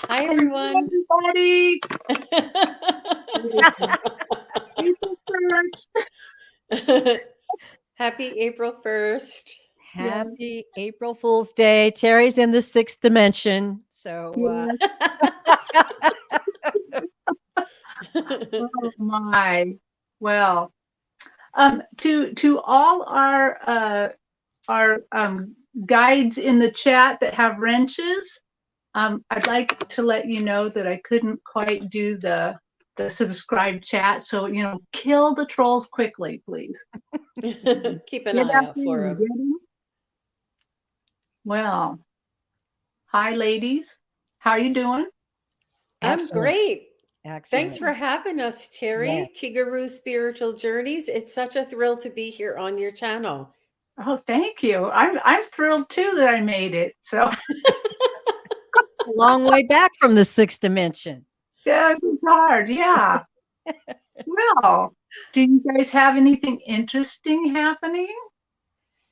Hi, Hello, everyone. everybody. April 1st. Happy April 1st. Yes, Happy April Fool's Day. Terry's in the 6th dimension. So, yes. Oh my. Well, to all our guides in the chat that have wrenches, I'd like to let you know that I couldn't quite do the subscribe chat. So, kill the trolls quickly, please. Keep an Get eye up out there for and them. get 'em. Well, hi, ladies. How you doing? I'm excellent. great. Excellent. Thanks for having us, Terry. Kigaroo Spiritual Journeys. It's such a thrill to be here on your channel. Oh, thank you. I'm thrilled too that I made it. So A long way back from the 6th dimension. yeah, it was hard. Yeah. Well, do you guys have anything interesting happening?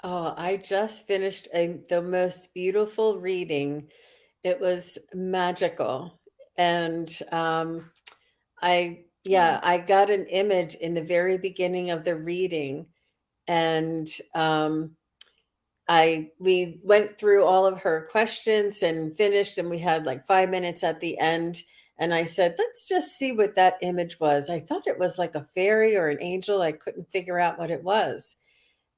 Oh, I just finished the most beautiful reading. It was magical. And I got an image in the very beginning of the reading, and we went through all of her questions and finished, and we had like 5 minutes at the end. And I said, let's just see what that image was. I thought it was like a fairy or an angel. I couldn't figure out what it was.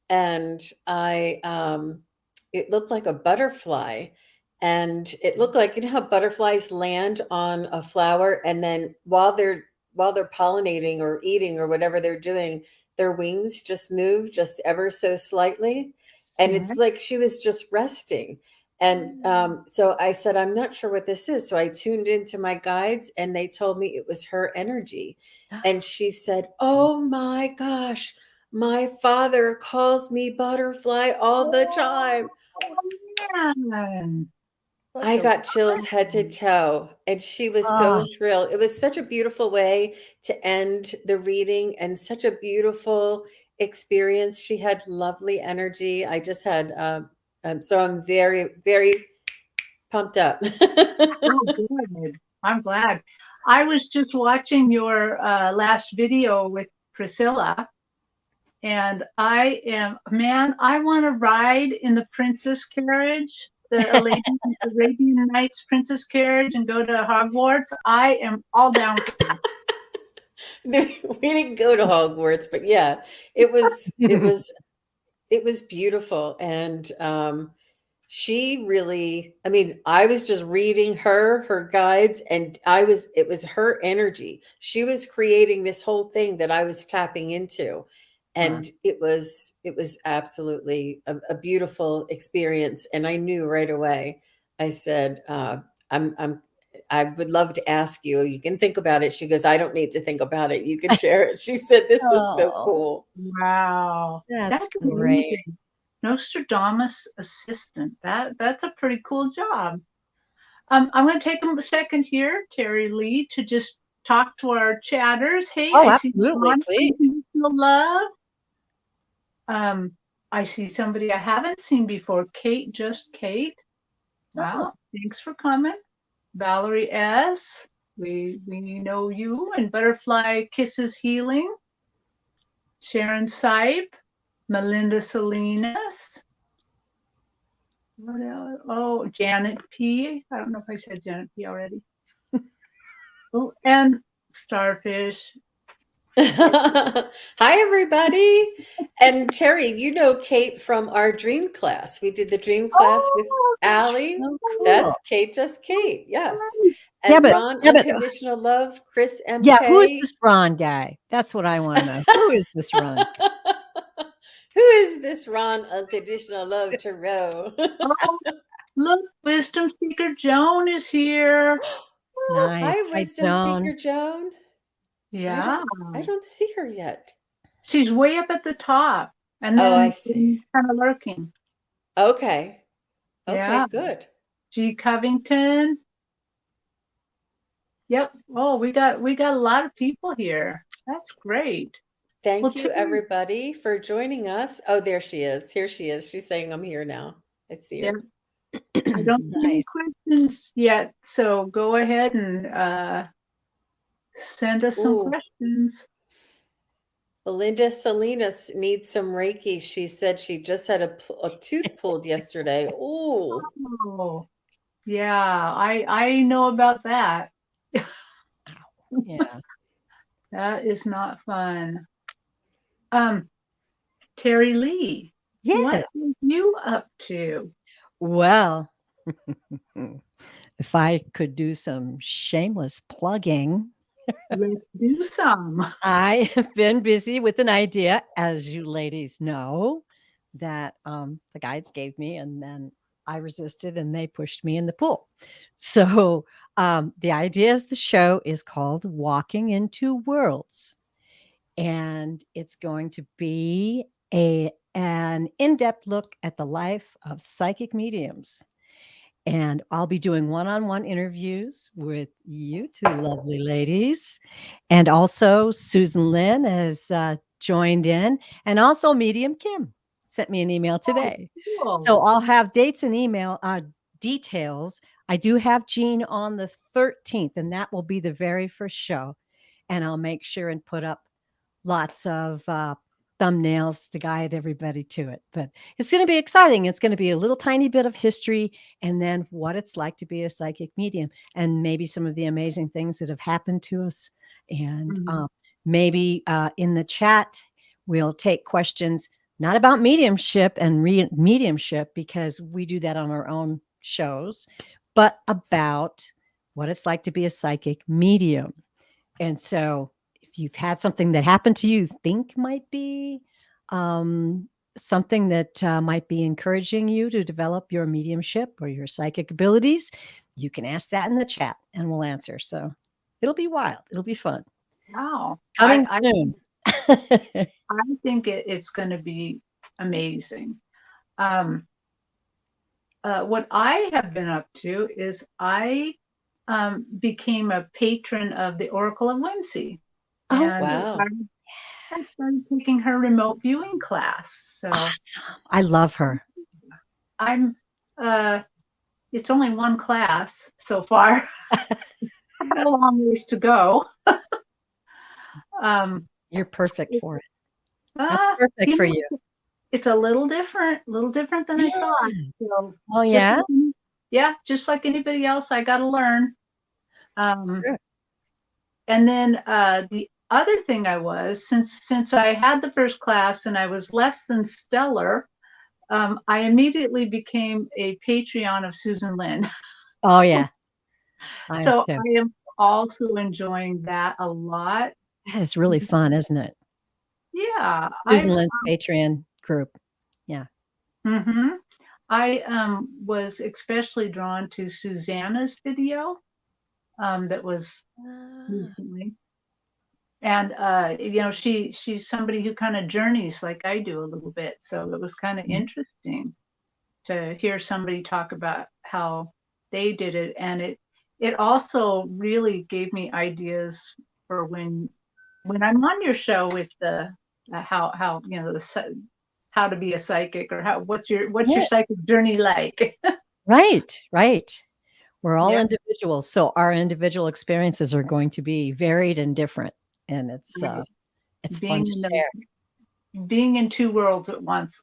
And it looked like a butterfly. And it looked like, you know how butterflies land on a flower, and then while they're pollinating or eating or whatever they're doing, their wings just move just ever so slightly. And it's like she was just resting. And so I said, I'm not sure what this is. So I tuned into my guides, and they told me it was her energy. And she said, oh my gosh, my father calls me butterfly all the time. Oh, man. I got chills head to toe, and she was so thrilled. It was such a beautiful way to end the reading, and such a beautiful experience. She had lovely energy. I just had, and so I'm very, very pumped up. Oh, good. I'm glad. I was just watching your last video with Priscilla, and I want to ride in the princess carriage, the Arabian Nights princess carriage, and go to Hogwarts. I am all down for that. We didn't go to Hogwarts, but yeah, it was beautiful. And she really, I mean, I was just reading her guides, and it was her energy. She was creating this whole thing that I was tapping into. And it was absolutely a beautiful experience. And I knew right away. I said, I would love to ask you. You can think about it. She goes, I don't need to think about it. You can share it. She said this was so cool. Wow. That's great. Amazing. Nostradamus assistant. That's a pretty cool job. I'm going to take a second here, Terry Lee, to just talk to our chatters. Hey, I see absolutely, please. Love. I see somebody I haven't seen before. Kate, just Kate. Wow, thanks for coming. Valerie S. We know you. And Butterfly Kisses Healing. Sharon Sipe. Melinda Salinas. What else? Oh, Janet P. I don't know if I said Janet P already. Oh, and Starfish. Hi, everybody. And Terry, you know Kate from our dream class. We did the dream class with Allie. Oh, cool. That's Kate, just Kate. Yes. Yeah, And but- Ron, yeah, but- Unconditional Love, Chris MK. Yeah, who is this Ron guy? That's what I want to know. Who is this Ron? Who is this Ron, Unconditional Love Tarot? Oh, look, Wisdom Seeker Joan is here. Nice. Hi, Wisdom Joan. Seeker Joan. Yeah. I don't see her yet. She's way up at the top. And then I see. Kind of lurking. Okay. Okay, Yeah. good. G. Covington. Yep. Oh, we got a lot of people here. That's great. Thank you, everybody, for joining us. Oh, there she is. Here she is. She's saying, I'm here now. I see her. I don't see any Nice. questions yet, so go ahead and send us some Ooh, questions. Belinda Salinas needs some Reiki. She said she just had a tooth pulled yesterday. Ooh. Oh, yeah, I know about that. Yeah. That is not fun. Um, Terry Lee, what Yes. are you up to? Well, if I could do some shameless plugging, Let's do some. I have been busy with an idea, as you ladies know, that the guides gave me, and then I resisted, and they pushed me in the pool. So the idea is the show is called Walking into Worlds, and it's going to be an in-depth look at the life of psychic mediums. And I'll be doing one-on-one interviews with you two lovely ladies. And also Susan Lynn has joined in, and also Medium Kim sent me an email today. Cool. So I'll have dates and email details. I do have Jean on the 13th, and that will be the very first show. And I'll make sure and put up lots of thumbnails to guide everybody to it. But it's going to be exciting. It's going to be a little tiny bit of history, and then what it's like to be a psychic medium, and maybe some of the amazing things that have happened to us. And maybe in the chat, we'll take questions not about mediumship and mediumship, because we do that on our own shows, but about what it's like to be a psychic medium. And so if you've had something that happened to you think might be something that might be encouraging you to develop your mediumship or your psychic abilities, you can ask that in the chat and we'll answer. So it'll be wild. It'll be fun. Wow. Coming I soon. think it's going to be amazing. What I have been up to is I became a patron of the Oracle of Whimsy. Oh, And Wow. I started taking her remote viewing class. So awesome. I love her. I'm it's only one class so far. I have a long ways to go. You're perfect for it. That's uh, perfect for know, you. It's a little different than I thought. So Oh, yeah. just like anybody else, I got to learn. Sure. And then the other thing I was, since I had the first class and I was less than stellar, I immediately became a Patreon of Susan Lynn. Oh, yeah. I am So too. I am also enjoying that a lot. That is really fun, isn't it? Yeah. Susan Lynn's Patreon group. Yeah. I was especially drawn to Susanna's video that was recently. And she's somebody who kind of journeys like I do a little bit. So it was kind of interesting to hear somebody talk about how they did it. And it also really gave me ideas for when I'm on your show with the how how to be a psychic, or what's your psychic journey like. Right. We're all Yeah. individuals, so our individual experiences are going to be varied and different, and it's fun to share. Being in two worlds at once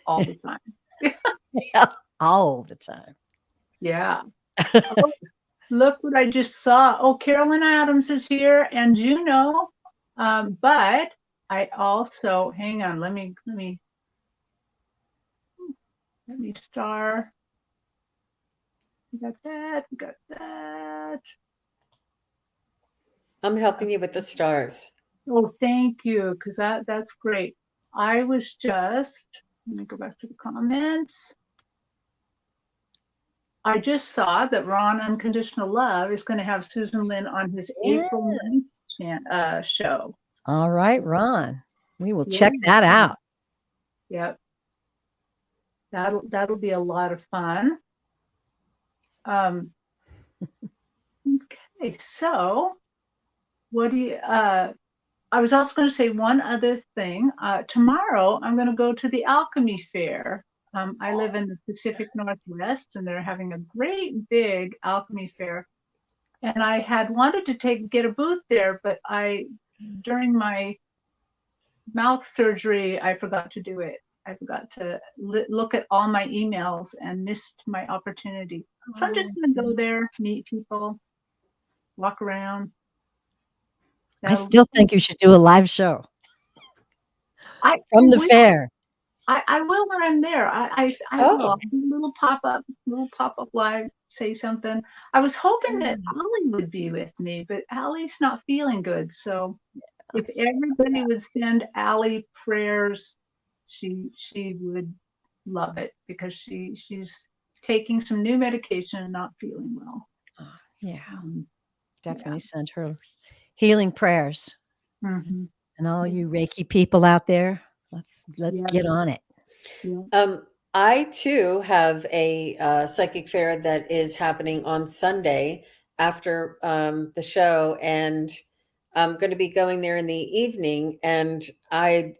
all the time. Yeah, all the time. Yeah. Oh, look what I just saw. Oh, Carolyn Adams is here, and Juno. But I also, hang on, let me star. We got that. I'm helping you with the stars. Oh, thank you, because that's great. I was just, let me go back to the comments. I just saw that Ron Unconditional Love is going to have Susan Lynn on his April 9th show. All right, Ron. We will check that out. Yep. That'll be a lot of fun. Okay, so what do you I was also going to say one other thing. Tomorrow I'm going to go to the Alchemy Fair I live in the Pacific Northwest, and they're having a great big alchemy fair. And I had wanted to get a booth there, but during my mouth surgery, I forgot to do it. I forgot to look at all my emails and missed my opportunity. So I'm just going to go there, meet people, walk around. I still think you should do a live show from the fair. I will when I'm there. I will. I'll do a little pop up live, say something. I was hoping that Allie would be with me, but Allie's not feeling good. So if everybody would send Allie prayers, she would love it, because she's taking some new medication and not feeling well. Yeah, definitely send her healing prayers. Mm-hmm. And all you Reiki people out there, let's get on it. Yeah. I too have a psychic fair that is happening on Sunday after the show, and I'm going to be going there in the evening. And I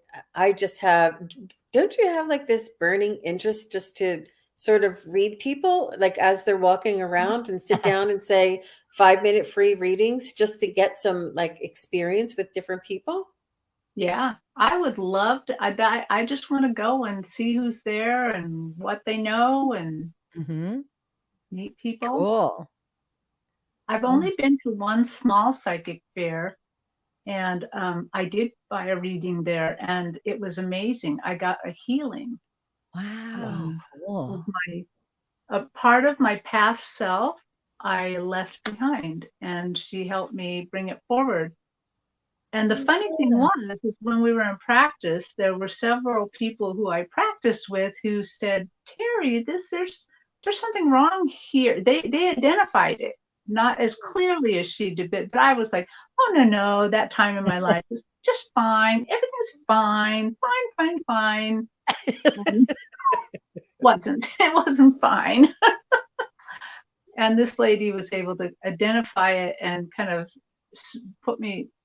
just have, don't you have like this burning interest just to sort of read people like as they're walking around and sit down and say 5-minute free readings just to get some like experience with different people? Yeah, I would love to. I just want to go and see who's there and what they know and meet people. Cool. I've only been to one small psychic fair, and I did buy a reading there, and it was amazing. I got a healing. Wow, cool. A part of my past self I left behind, and she helped me bring it forward. And the funny thing was, is when we were in practice, there were several people who I practiced with who said, "Terry, there's something wrong here." They identified it, not as clearly as she did, but I was like, "Oh no, that time in my life was just fine. Everything's fine, fine." It wasn't fine. And this lady was able to identify it and kind of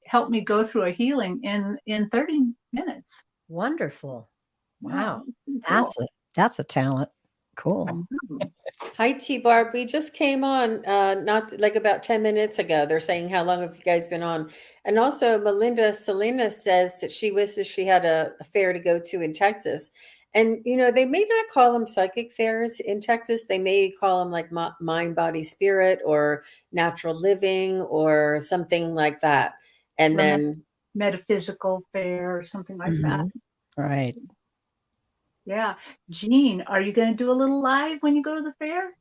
help me go through a healing in 30 minutes. Wonderful. Wow. Cool. That's a talent. Cool. Hi, T-Barb. We just came on not like about 10 minutes ago. They're saying, how long have you guys been on? And also Melinda Salinas says that she wishes she had a fair to go to in Texas. And, you know, they may not call them psychic fairs in Texas. They may call them like mind, body, spirit, or natural living, or something like that. And then metaphysical fair or something like that. Right. Yeah. Jean, are you going to do a little live when you go to the fair?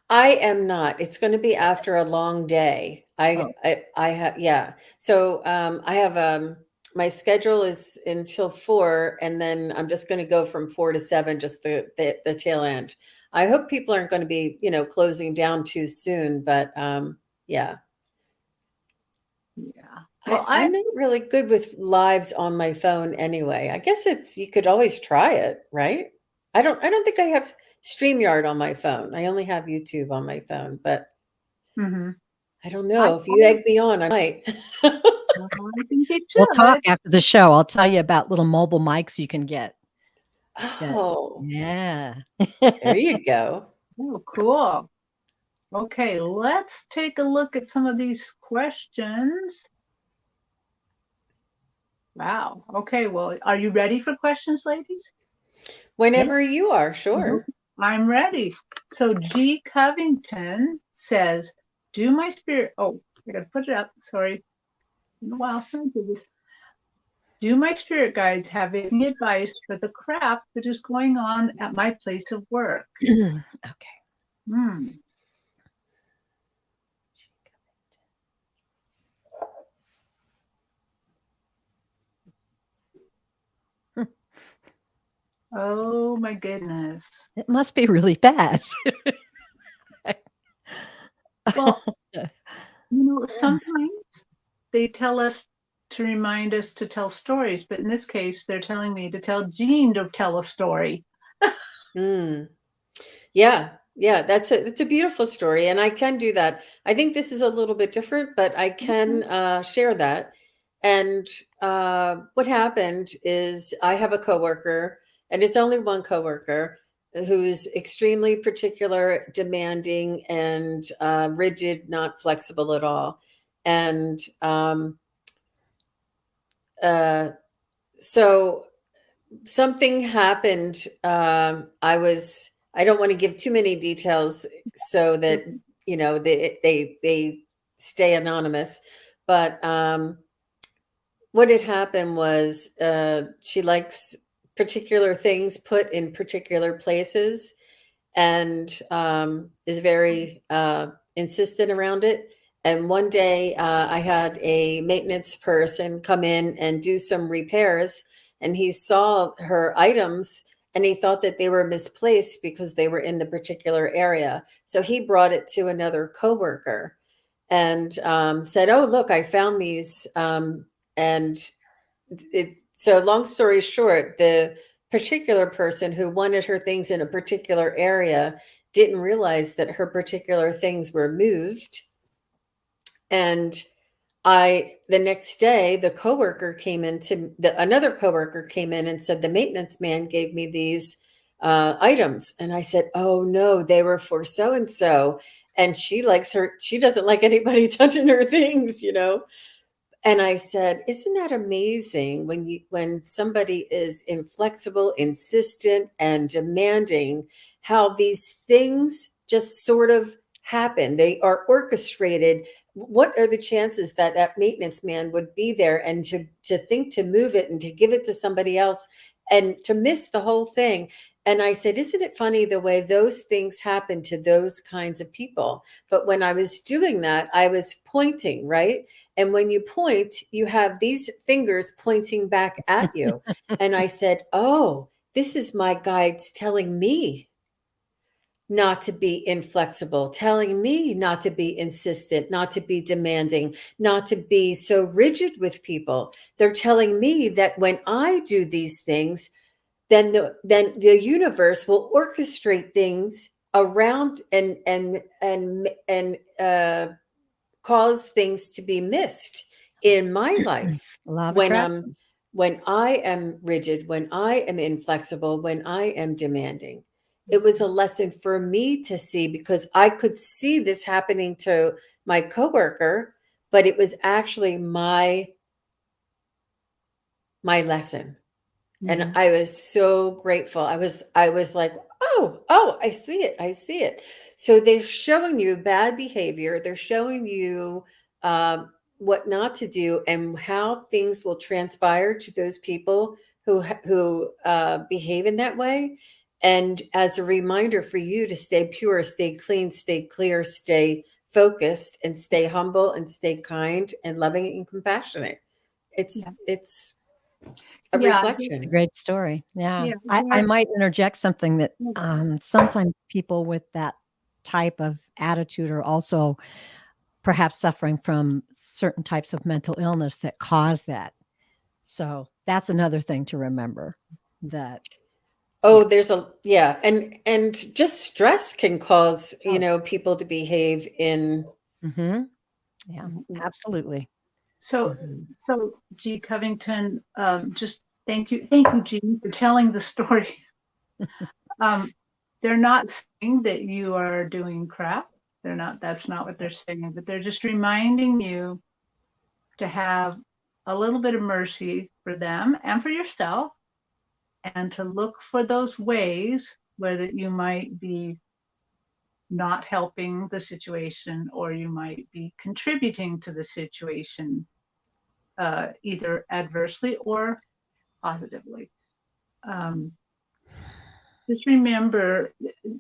I am not. It's going to be after a long day. I have, yeah. So I have my schedule is until 4, and then I'm just going to go from 4 to 7, just the tail end. I hope people aren't going to be, you know, closing down too soon, but yeah. Yeah. Well, I'm not really good with lives on my phone anyway. I guess you could always try it, right? I don't think I have StreamYard on my phone. I only have YouTube on my phone, but I don't know. If you egg me on, I might. I think you should. We'll talk after the show. I'll tell you about little mobile mics you can get. Oh, yeah. There you go. Oh, cool. Okay, let's take a look at some of these questions. Wow. Okay, well, are you ready for questions, ladies? Whenever you are, sure. I'm ready. So G. Covington says, do my spirit, oh, I gotta put it up, sorry. In a while since I did this. Do my spirit guides have any advice for the crap that is going on at my place of work? Okay. Oh my goodness. It must be really bad. Well, you know, sometimes they tell us to remind us to tell stories, but in this case, they're telling me to tell Jean to tell a story. Yeah, it's a beautiful story, and I can do that. I think this is a little bit different, but I can share that. And what happened is I have a coworker, and it's only one coworker who's extremely particular, demanding, and rigid, not flexible at all. And so something happened. I don't want to give too many details so that they stay anonymous. But what had happened was she likes particular things put in particular places, and is very insistent around it. And one day I had a maintenance person come in and do some repairs, and he saw her items and he thought that they were misplaced because they were in the particular area. So he brought it to another coworker and said, "Oh, look, I found these." And so long story short, the particular person who wanted her things in a particular area didn't realize that her particular things were moved. And the next day, another coworker came in and said, the maintenance man gave me these items. And I said, "Oh no, they were for so-and-so. And she doesn't like anybody touching her things, you know?" And I said, "Isn't that amazing when somebody is inflexible, insistent, and demanding, how these things just sort of happen? They are orchestrated. What are the chances that that maintenance man would be there and to think to move it and to give it to somebody else and to miss the whole thing?" And I said, "Isn't it funny the way those things happen to those kinds of people?" But when I was doing that, I was pointing, right? And when you point, you have these fingers pointing back at you. And I said, "Oh, this is my guides telling me not to be inflexible, telling me not to be insistent, not to be demanding, not to be so rigid with people. They're telling me that when I do these things, then the universe will orchestrate things around and cause things to be missed in my life Law of when attraction. when I am rigid, when I am inflexible, when I am demanding." It was a lesson for me to see because I could see this happening to my coworker, but it was actually my lesson. And Mhm. I was so grateful. I was like, "Oh, I see it. I see it." So they're showing you bad behavior. They're showing you what not to do and how things will transpire to those people who behave in that way. And as a reminder for you to stay pure, stay clean, stay clear, stay focused, and stay humble, and stay kind and loving and compassionate. Yeah. It's a Yeah. It's a reflection. great story. Yeah. Yeah. I might interject something that Yeah. sometimes people with that type of attitude are also perhaps suffering from certain types of mental illness that cause that. So that's another thing to remember that, yeah. Oh, yeah, and just stress can cause, Oh, people to behave in hmm, yeah, Mhm. absolutely. So, Mhm. so G. Covington, just thank you, Jean, for telling the story. Um, they're not saying that you are doing crap. They're not. That's not what they're saying. But they're just reminding you to have a little bit of mercy for them and for yourself, and to look for those ways where that you might be not helping the situation, or you might be contributing to the situation, either adversely or positively. Um, just remember,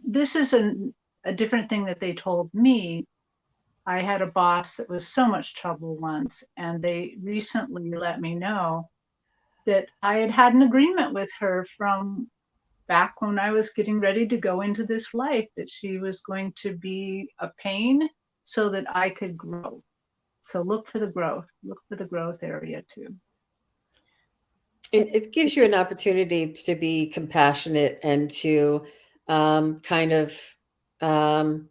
this is a different thing that they told me. I had a boss that was so much trouble once, and they recently let me know that I had had an agreement with her from back when I was getting ready to go into this life, that she was going to be a pain so that I could grow. So look for the growth. Look for the growth area too. And it gives It's you an opportunity to be compassionate and to kind of um,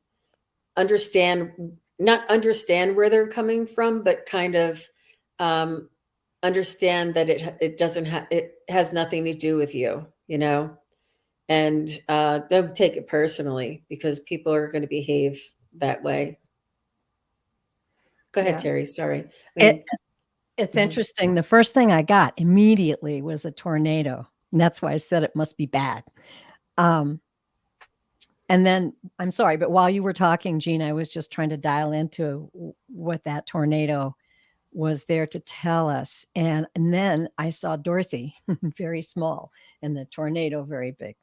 understand, not understand where they're coming from, but kind of um, understand that it has nothing to do with you. you know, and don't take it personally because people are going to behave that way. Go ahead, Yeah. Terry. Sorry. I It mean, it's mhm. interesting. The first thing I got immediately was a tornado, and that's why I said it must be bad. Um, and then I'm sorry, but while you were talking, Gene, I was just trying to dial into what that tornado was there to tell us. And then I saw Dorothy, very small, and the tornado very big.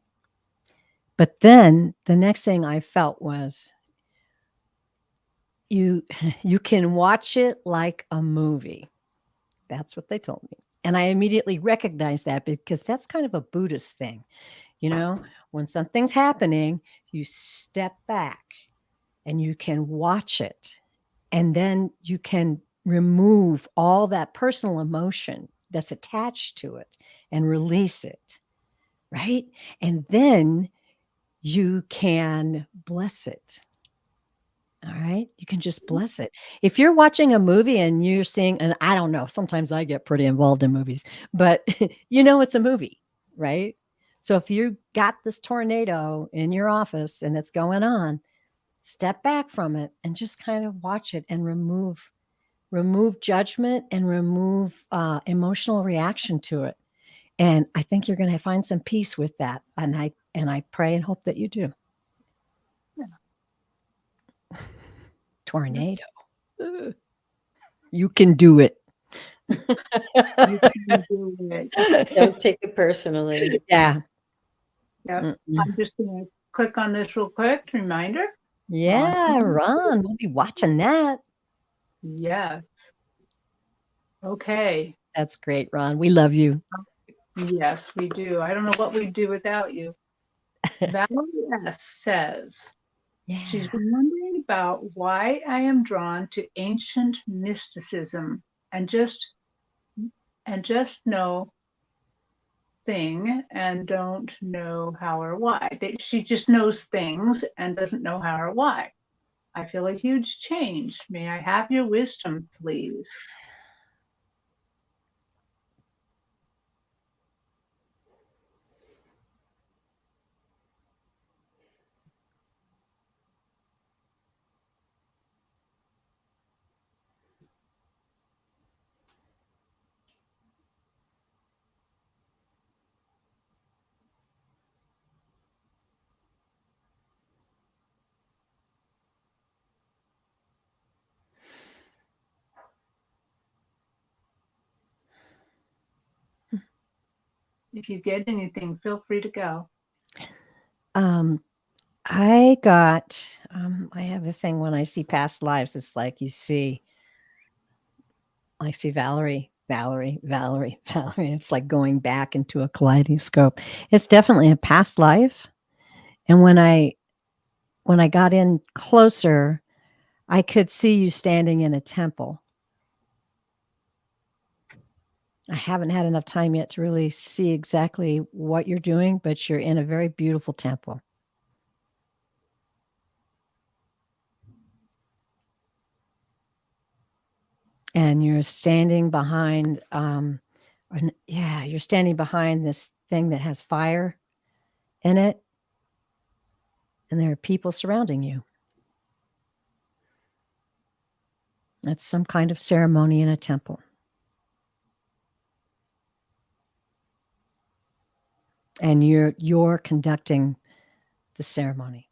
But then the next thing I felt was you you can watch it like a movie. That's what they told me. And I immediately recognized that because that's kind of a Buddhist thing. You know, when something's happening, you step back and you can watch it. And then you can remove all that personal emotion that's attached to it and release it. Right. And then you can bless it. All right. You can just bless it. If you're watching a movie and you're seeing, and I don't know, sometimes I get pretty involved in movies, but it's a movie, right? So if you got this tornado in your office and it's going on, step back from it and just kind of watch it and remove judgment and remove emotional reaction to it. And I think you're going to find some peace with that. And I pray and hope that you do. Tornado. Ugh. You can do it. You can do it. Don't take it personally. Yeah. Yep. Mm-mm. I'm just going to click on this real quick. Reminder. Yeah, Ron, we'll be watching that. Yes. Okay. That's great, Ron. We love you. Yes, we do. I don't know what we'd do without you. Valerie S. says, Yeah. she's been wondering about why I am drawn to ancient mysticism and just know thing and don't know how or why. She just knows things and doesn't know how or why. I feel a huge change. May I have your wisdom, please? If you get anything, feel free to go. I got, I have a thing when I see past lives, it's like I see Valerie, Valerie, Valerie, Valerie. It's like going back into a kaleidoscope. It's definitely a past life. And when I got in closer, I could see you standing in a temple. I haven't had enough time yet to really see exactly what you're doing, but you're in a very beautiful temple. And you're standing behind, you're standing behind this thing that has fire in it, and there are people surrounding you. That's some kind of ceremony in a temple. And you're conducting the ceremony.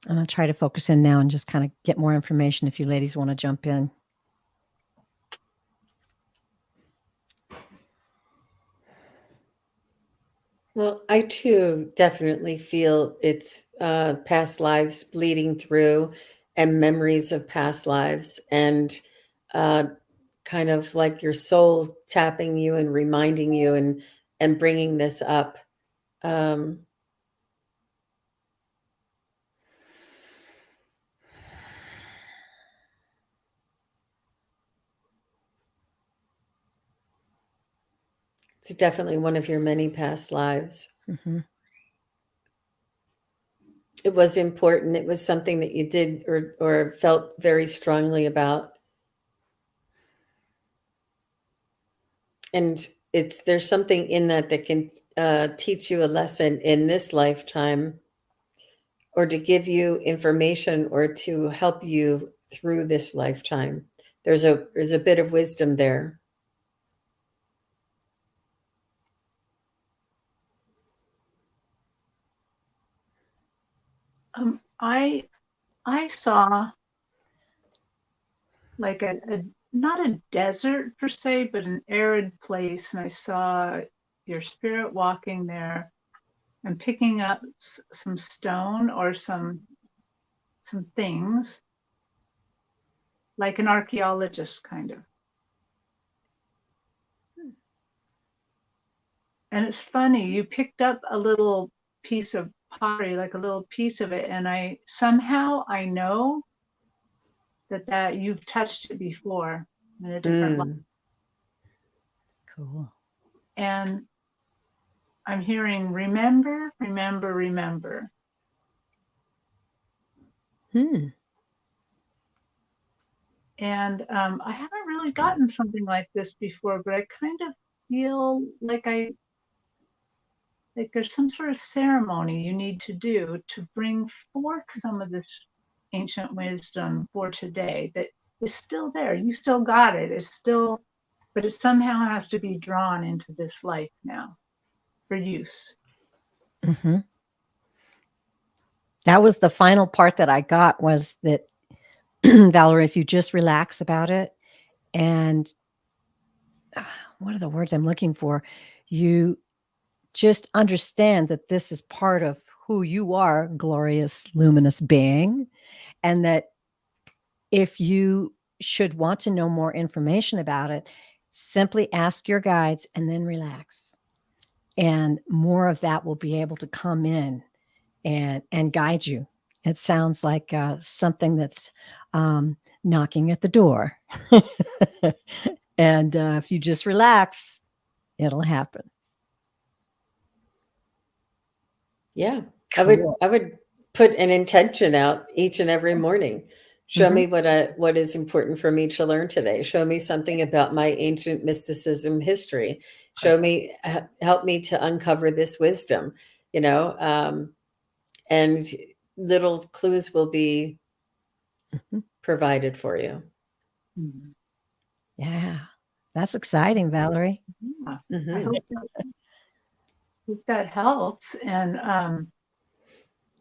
I'm going to try to focus in now and just kind of get more information if you ladies want to jump in. Well, I too definitely feel it's past lives bleeding through and memories of past lives and uh, kind of like your soul tapping you and reminding you and bringing this up. Um, it's definitely one of your many past lives. Mm-hmm. It was important. It was something that you did or felt very strongly about. And there's something in that that can teach you a lesson in this lifetime, or to give you information, or to help you through this lifetime. There's a bit of wisdom there. I saw like not a desert per se, but an arid place, and I saw your spirit walking there and picking up some stone or some things, like an archaeologist kind of. And it's funny, you picked up a little piece of pottery, like a little piece of it, and I know that you've touched it before in a different life. Cool. And I'm hearing remember, remember, remember. Hmm. And I haven't really gotten something like this before, but I kind of feel like there's some sort of ceremony you need to do to bring forth some of this ancient wisdom for today that is still there. You still got it. It's still, but it somehow has to be drawn into this life now for use. Mm-hmm. That was the final part that I got, was that, Valerie, if you just relax about it, and what are the words I'm looking for? You just understand that this is part of who you are, glorious, luminous being, and that if you should want to know more information about it, simply ask your guides and then relax. And more of that will be able to come in and guide you. It sounds like something that's knocking at the door. And if you just relax, it'll happen. Yeah. Cool. I would put an intention out each and every morning. Show me what is important for me to learn today. Show me something about my ancient mysticism history. Show me, help me to uncover this wisdom, and little clues will be provided for you. Yeah, that's exciting, Valerie. Yeah. Mhm. I hope that helps. And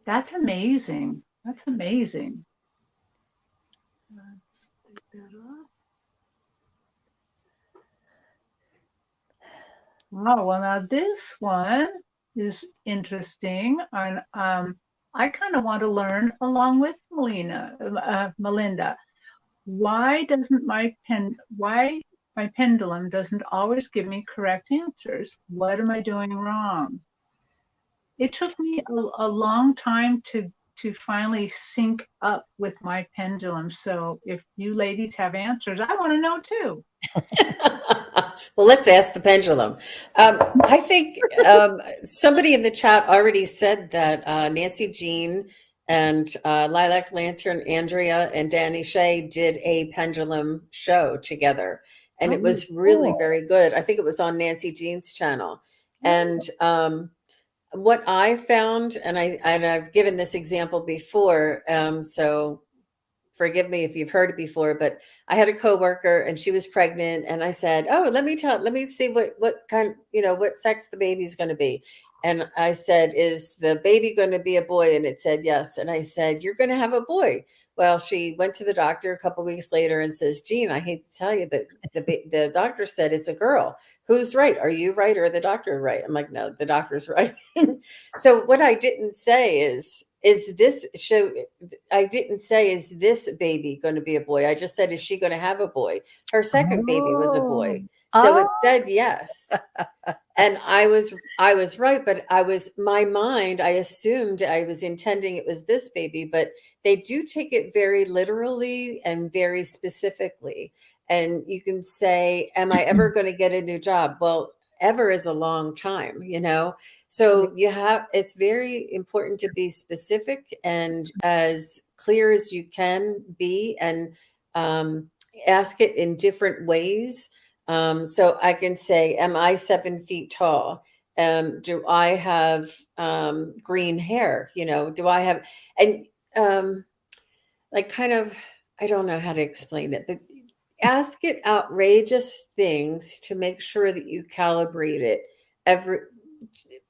that's amazing. That's amazing. Let's take that off. Oh, well, now this one is interesting. And I kind of want to learn along with Melinda. Why my pendulum doesn't always give me correct answers? What am I doing wrong? It took me a long time to finally sync up with my pendulum. So if you ladies have answers, I want to know too. Well, let's ask the pendulum. I think somebody in the chat already said that Nancy Jean and Lilac Lantern, Andrea, and Danny Shea did a pendulum show together. And it was really very good. I think it was on Nancy Jean's channel. And what I found, and I've given this example before, so forgive me if you've heard it before, but I had a coworker and she was pregnant, and I said, "Oh, let me see what kind, what sex the baby's going to be." And I said, "Is the baby going to be a boy?" And it said yes. And I said, "You're going to have a boy." Well, she went to the doctor a couple weeks later and says, "Jean, I hate to tell you, but the doctor said it's a girl. Who's right? Are you right or the doctor right?" I'm like, "No, the doctor's right." So what I didn't say is this show, I didn't say, is this baby going to be a boy? I just said, is she going to have a boy? Her second baby was a boy. So it said yes. And I was right, but my mind, I assumed, I was intending it was this baby, but they do take it very literally and very specifically. And you can say, am I ever going to get a new job? Well, ever is a long time, So it's very important to be specific and as clear as you can be, and ask it in different ways. So I can say, am I 7 feet tall? Do I have green hair? Do I have, and um, like kind of, I don't know how to explain it, but ask it outrageous things to make sure that you calibrate it every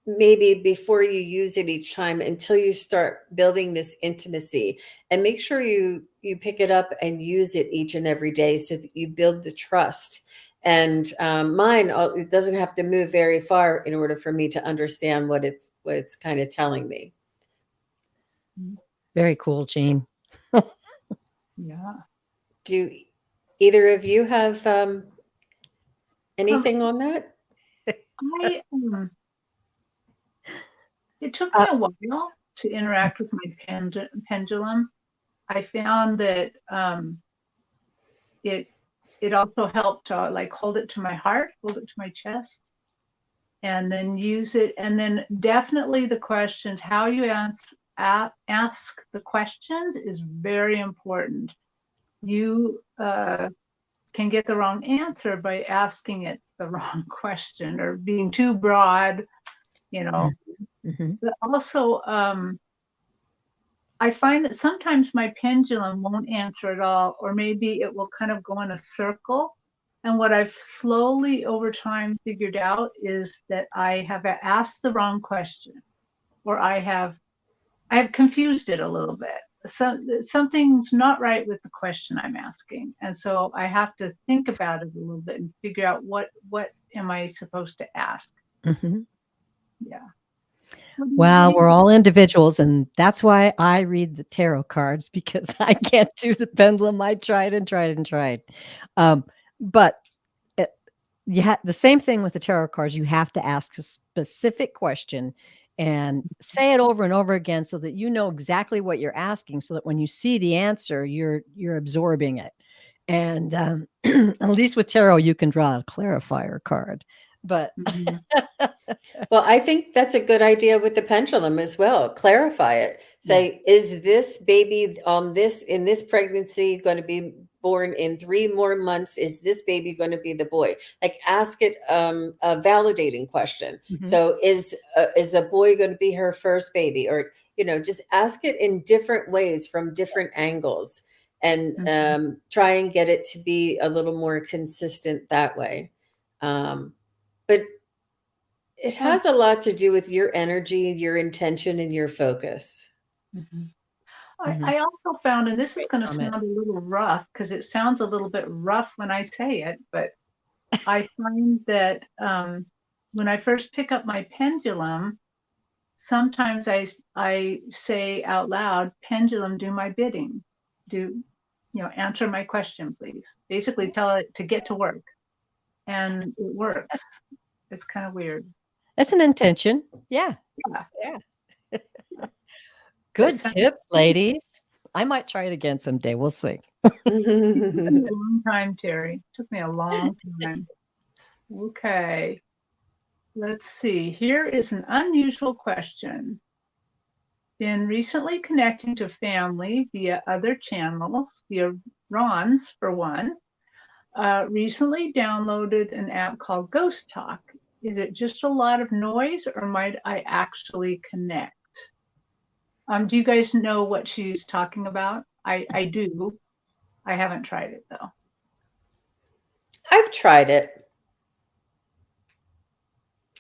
maybe before you use it each time until you start building this intimacy, and make sure you pick it up and use it each and every day so that you build the trust. And mine, it doesn't have to move very far in order for me to understand what it's kind of telling me. Very cool, Jean. Yeah. Do either of you have anything on that? I it took me a while to interact with my pendulum. I found that it also helped to like hold it to my heart, hold it to my chest, and then use it. And then definitely the questions, how you ask the questions is very important. You can get the wrong answer by asking it the wrong question or being too broad, you know. Mm-hmm. But also, I find that sometimes my pendulum won't answer at all, or maybe it will kind of go in a circle. And what I've slowly over time figured out is that I have asked the wrong question, or I have confused it a little bit. So something's not right with the question I'm asking, and so I have to think about it a little bit and figure out what am I supposed to ask. Mm-hmm. Yeah. Well, we're all individuals, and that's why I read the tarot cards, because I can't do the pendulum. I tried and tried and tried. But you have the same thing with the tarot cards. You have to ask a specific question and say it over and over again so that you know exactly what you're asking, so that when you see the answer, you're absorbing it. And at least with tarot, you can draw a clarifier card. But Mhm. Well, I think that's a good idea with the pendulum as well. Clarify it. Say, is this baby in this pregnancy going to be born in 3 more months? Is this baby going to be the boy? Like, ask it a validating question. Mhm. So is a boy going to be her first baby? Or, just ask it in different ways from different angles, and try and get it to be a little more consistent that way. But it has a lot to do with your energy, your intention, and your focus. Mhm. Mhm. I also found, and this is Great going to sound a comments. little rough because it sounds a little bit rough when I say it, but I find that when I first pick up my pendulum, sometimes I say out loud, "Pendulum, do my bidding. Do, answer my question, please." Basically, tell it to get to work, and it works. It's kind of weird. That's an intention. Yeah. Yeah. Yeah. But Good some- tips, ladies. I might try it again someday. We'll see. It took me a long time, Terry. It took me a long time. Okay. Let's see. Here is an unusual question. Been recently connecting to family via other channels, via Ron's for one. Recently downloaded an app called Ghost Talk. Is it just a lot of noise, or might I actually connect? Do you guys know what she's talking about? I do. I haven't tried it though. I've tried it.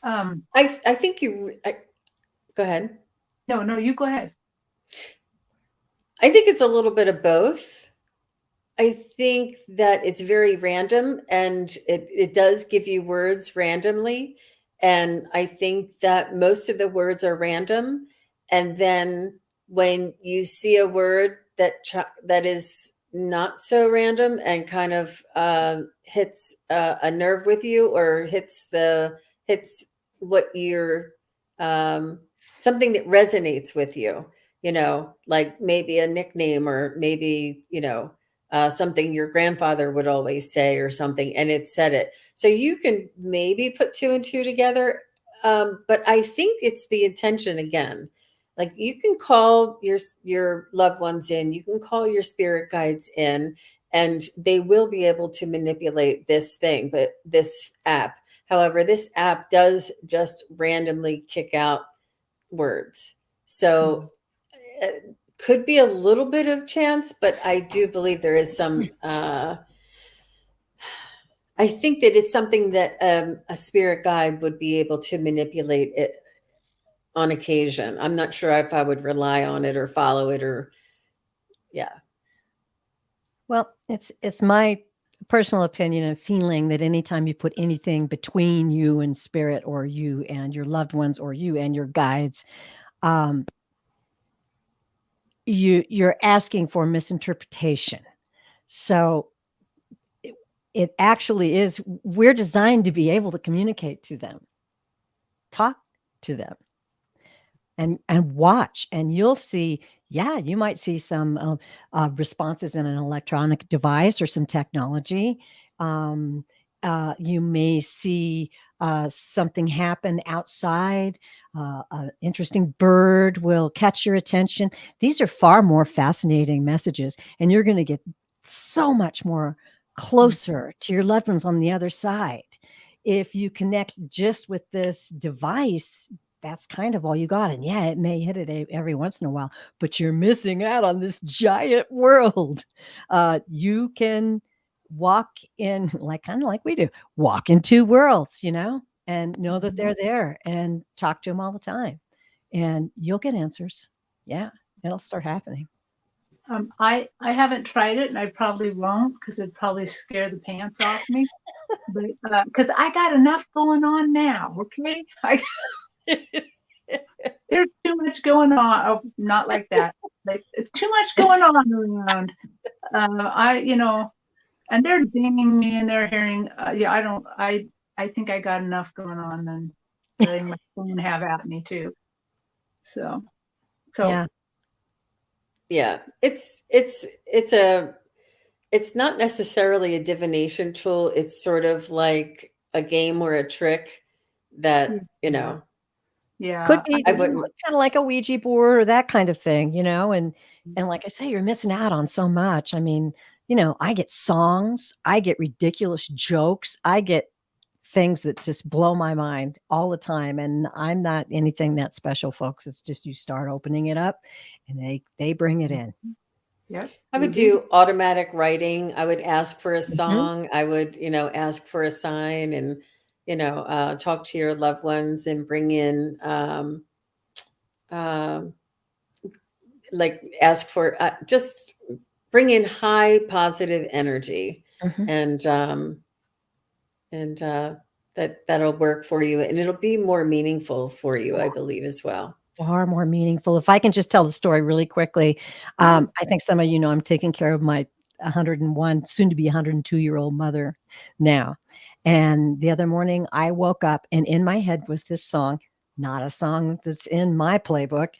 Um, I think go ahead. no, you go ahead. I think it's a little bit of both. I think that it's very random, and it does give you words randomly. And I think that most of the words are random. And then when you see a word that is not so random and kind of hits a nerve with you, or hits what you're something that resonates with you, like maybe a nickname, or maybe, something your grandfather would always say, or something, and it said it. So you can maybe put two and two together. But I think it's the intention again. Like, you can call your loved ones in, you can call your spirit guides in, and they will be able to manipulate this thing, but this app. However, this app does just randomly kick out words. So could be a little bit of chance, but I do believe there is some. I think that it's something that a spirit guide would be able to manipulate it on occasion. I'm not sure if I would rely on it or follow it or, yeah. Well, it's my personal opinion and feeling that anytime you put anything between you and spirit, or you and your loved ones, or you and your guides, um, you're asking for misinterpretation. So it actually is, we're designed to be able to communicate to them, talk to them, and watch, and you'll see, yeah, you might see some responses in an electronic device or some technology. You may see something happen outside. An interesting bird will catch your attention. These are far more fascinating messages, and you're going to get so much more closer to your loved ones on the other side. If you connect just with this device, that's kind of all you got. And yeah, it may hit it every once in a while, but you're missing out on this giant world. You can walk in, like, kind of like we do, walk in two worlds, and know that they're there, and talk to them all the time, and you'll get answers. Yeah, it'll start happening. I haven't tried it, and I probably won't, because it'd probably scare the pants off me. But because I got enough going on now, okay? There's too much going on. Oh, not like that. Like, it's too much going on around. And they're dinging me, and they're hearing. Yeah, I don't. I think I got enough going on than letting my phone have at me too. So Yeah. Yeah, it's not necessarily a divination tool. It's sort of like a game or a trick that, yeah, Could be I kind wouldn't. of like a Ouija board or that kind of thing, and like I say, you're missing out on so much. I mean, I get songs, I get ridiculous jokes, I get things that just blow my mind all the time, and I'm not anything that special, folks. It's just, you start opening it up, and they bring it in. yep. I would do automatic writing. I would ask for a Mhm. song. I would, ask for a sign, and, talk to your loved ones and bring in, um, like, ask for, just bring in high positive energy, Mhm. and that'll work for you, and it'll be more meaningful for you, I believe, as well. Far more meaningful. If I can just tell the story really quickly, I think some of I'm taking care of my 101, soon to be 102-year-old mother now. And the other morning I woke up, and in my head was this song, not a song that's in my playbook.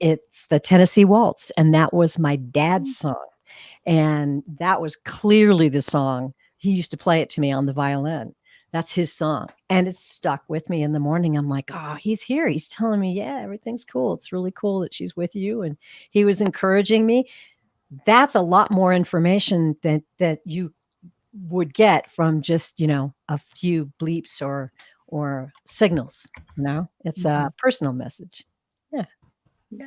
It's the Tennessee Waltz, and that was my dad's song. And that was clearly the song. He used to play it to me on the violin. That's his song. And it stuck with me in the morning. I'm like, oh, he's here. He's telling me, yeah, everything's cool. It's really cool that she's with you. And he was encouraging me. That's a lot more information that you would get from just, a few bleeps or signals. It's a personal message. Yeah. Yeah.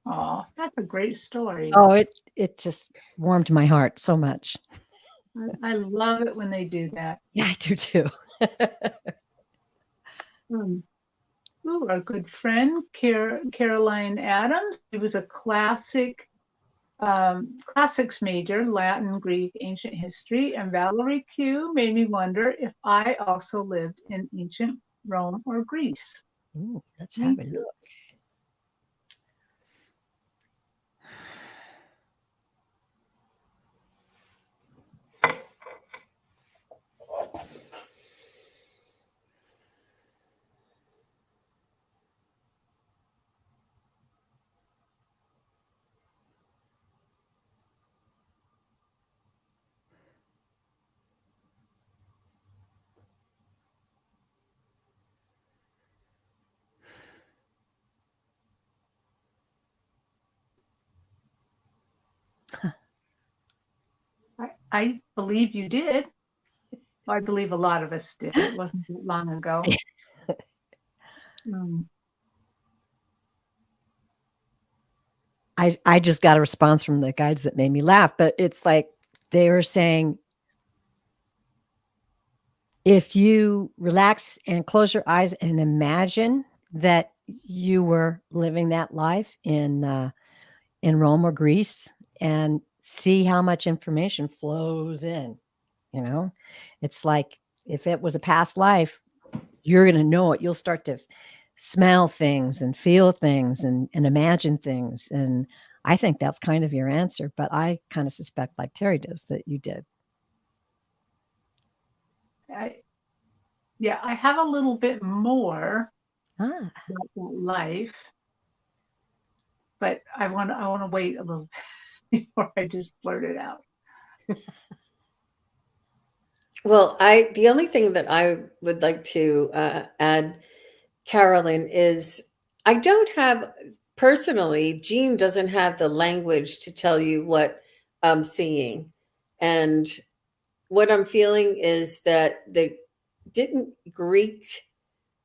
Oh, that's a great story. Oh, it just warmed my heart so much. I love it when they do that. Yeah, I do too. Our good friend Caroline Adams. She was a classics major, Latin, Greek, ancient history, and Valerie Q made me wonder if I also lived in ancient Rome or Greece. Ooh, let's have a look. I believe you did. I believe a lot of us did. It wasn't that long ago. Um, I just got a response from the guides that made me laugh, but it's like they were saying, if you relax and close your eyes and imagine that you were living that life in Rome or Greece, and see how much information flows in, you know, it's like if it was a past life, you're going to know it. You'll start to smell things and feel things and imagine things. And I think that's kind of your answer, but I kind of suspect, like Terry does, that you did. I have a little bit more Ah, about that life, but I want to wait a little bit before I just blurt it out. Well, the only thing that I would like to add, Carolyn, is I don't have personally, Jean doesn't have the language to tell you what I'm seeing. And what I'm feeling is that didn't Greek,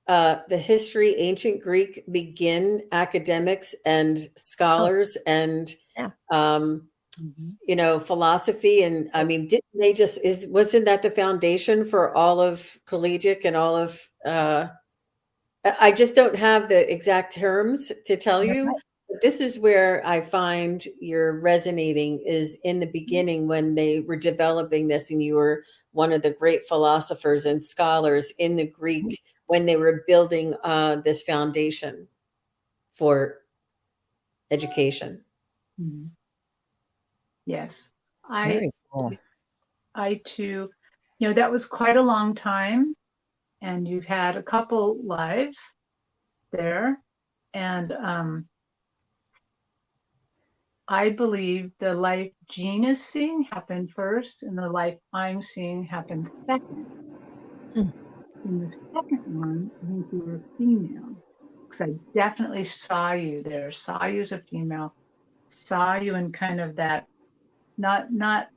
the history, ancient Greek begin academics and oh, scholars and yeah. um, Mhm. philosophy? And I mean, didn't they wasn't that the foundation for all of collegiate and all of I just don't have the exact terms to tell You're you, right. but this is where I find you're resonating is in the beginning when they were developing this and you were one of the great philosophers and scholars in the Greek when they were building this foundation for education. Mhm. Yes, I Very cool. I too, that was quite a long time, and you've had a couple lives there, and I believe the life Jean is seeing happened first, and the life I'm seeing happened second. Hmm. In the second one, I think you were a female, because I definitely saw you there, saw you as a female, saw you in kind of that not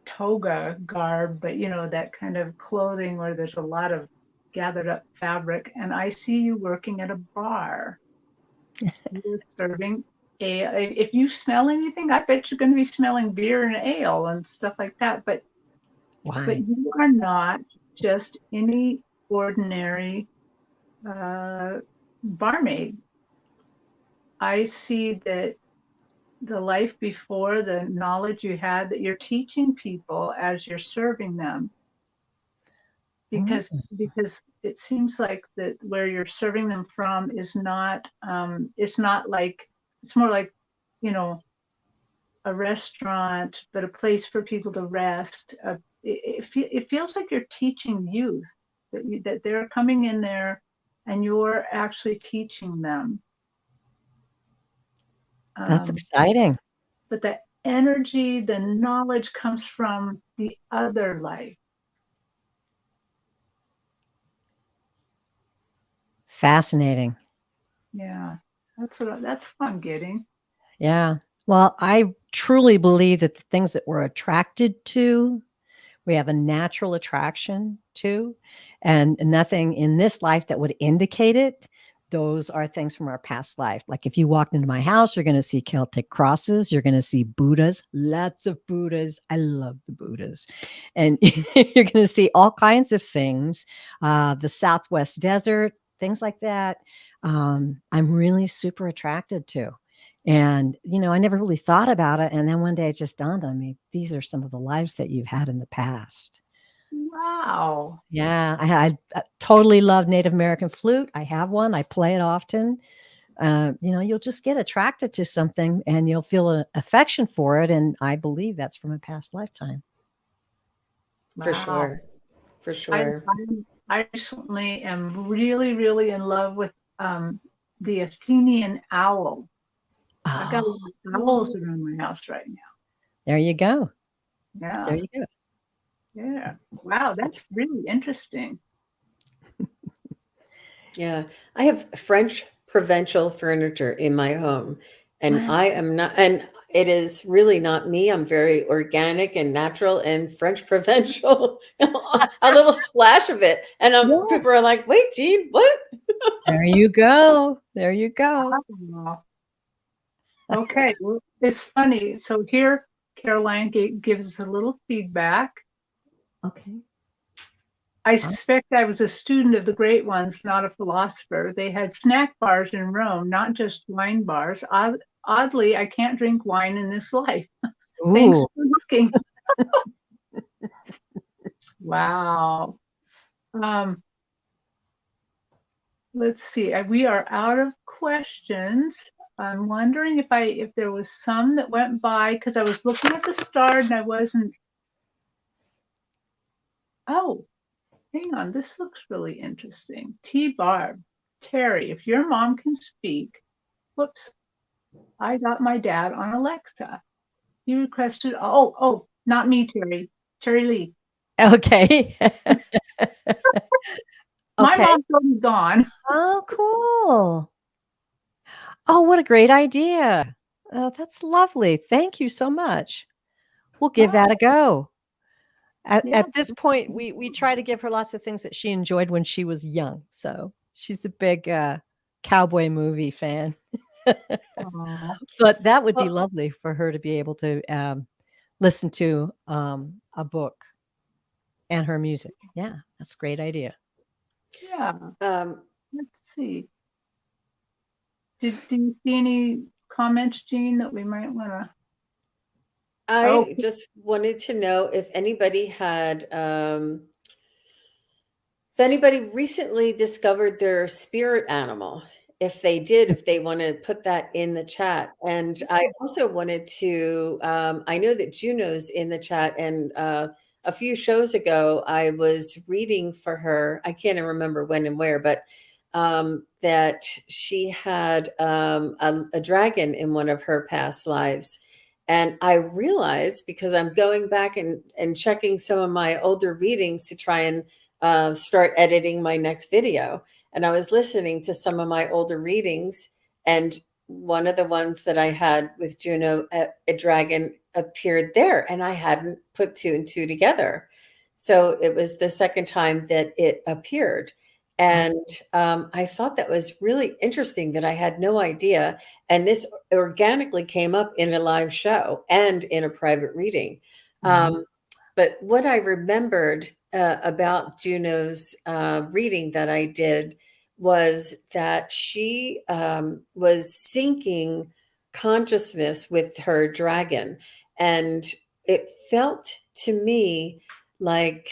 toga garb, but that kind of clothing where there's a lot of gathered up fabric. And I see you working at a bar. You're serving if you smell anything, I bet you're going to be smelling beer and ale and stuff like that. But Why? you are not just any ordinary barmaid. I see that the life before, the knowledge you had, that you're teaching people as you're serving them, Mm, because it seems like that where you're serving them from is not it's not like, it's more like, you know a restaurant, but a place for people to rest. It feels like you're teaching youth, that they're coming in there and you're actually teaching them. that's um, exciting. but the energy, the knowledge comes from the other life. Fascinating. Yeah, that's what I'm getting. Yeah. Well, I truly believe that the things that we're attracted to, we have a natural attraction to, and nothing in this life that would indicate it. Those are things from our past life. Like if you walked into my house, you're going to see Celtic crosses, you're going to see Buddhas, lots of Buddhas. I love the Buddhas. And you're going to see all kinds of things, the Southwest desert, things like that. I'm really super attracted to. And, I never really thought about it. And then one day it just dawned on me, these are some of the lives that you've had in the past. Wow. Yeah, I totally love Native American flute. I have one. I play it often. You'll just get attracted to something and you'll feel an affection for it. And I believe that's from a past lifetime. For Wow. sure. For I sure. I recently am really, really in love with the Athenian owl. I've got a Oh, lot of owls around my house right now. there you go. There Yeah, you go. yeah. Wow, That's that's really interesting. Yeah, I have French provincial furniture in my home, and Wow. I am not, and it is really not me. I'm very organic and natural and French provincial, a little splash of it. And Yeah. people are like, wait, Jean, what? There you go. There you go. Wow. Okay, well, it's funny. So here, Caroline gives us a little feedback. Okay. I suspect I was a student of the great ones, not a philosopher. They had snack bars in Rome, not just wine bars. Oddly, I can't drink wine in this life. Thanks Ooh. for looking. Wow. Let's see. We are out of questions. I'm wondering if there was some that went by because I was looking at the start and I wasn't. Oh, hang on. This looks really interesting. T. Barb, Terry, if your mom can speak. Whoops. I got my dad on Alexa. He requested. Oh, not me, Terry. Terry Lee. Okay. My Okay. mom's already gone. Oh, cool. Oh, what a great idea. That's lovely. Thank you so much. We'll give that a go. Yeah. At this point, we try to give her lots of things that she enjoyed when she was young. So she's a big cowboy movie fan. Aw. But that would be Well, lovely for her to be able to listen to a book and her music. Yeah, that's a great idea. Yeah. um, Let's see. Do you see any comments, Jean, that we might want to? Oh, I just wanted to know if anybody had, if anybody recently discovered their spirit animal. If they did, if they want to put that in the chat. And I also wanted to, I know that Juno's in the chat, and a few shows ago, I was reading for her. I can't even remember when and where, but that she had a dragon in one of her past lives. And I realized, because I'm going back and checking some of my older readings to try and start editing my next video. And I was listening to some of my older readings, and one of the ones that I had with Juno, a dragon appeared there, and I hadn't put two and two together. So it was the second time that it appeared. And I thought that was really interesting that I had no idea. And this organically came up in a live show and in a private reading. But what I remembered about Juno's reading that I did was that she was syncing consciousness with her dragon. And it felt to me like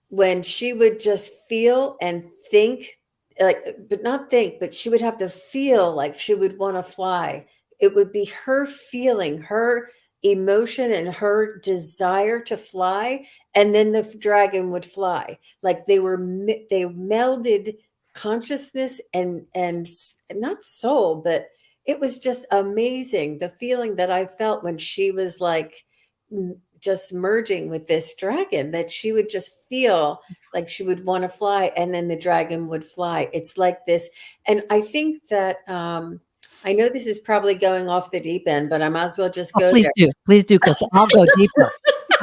when she would just feel and think, like, but not think, but she would have to feel like she would want to fly. It would be her feeling, her emotion, and her desire to fly, and then the dragon would fly. Like they melded consciousness and not soul, but it was just amazing, the feeling that I felt when she was like just merging with this dragon, that she would just feel like she would want to fly, and then the dragon would fly. It's like this. And I think that I know this is probably going off the deep end, but I might as well just Oh, go please there. do. Please do, because I'll go deeper.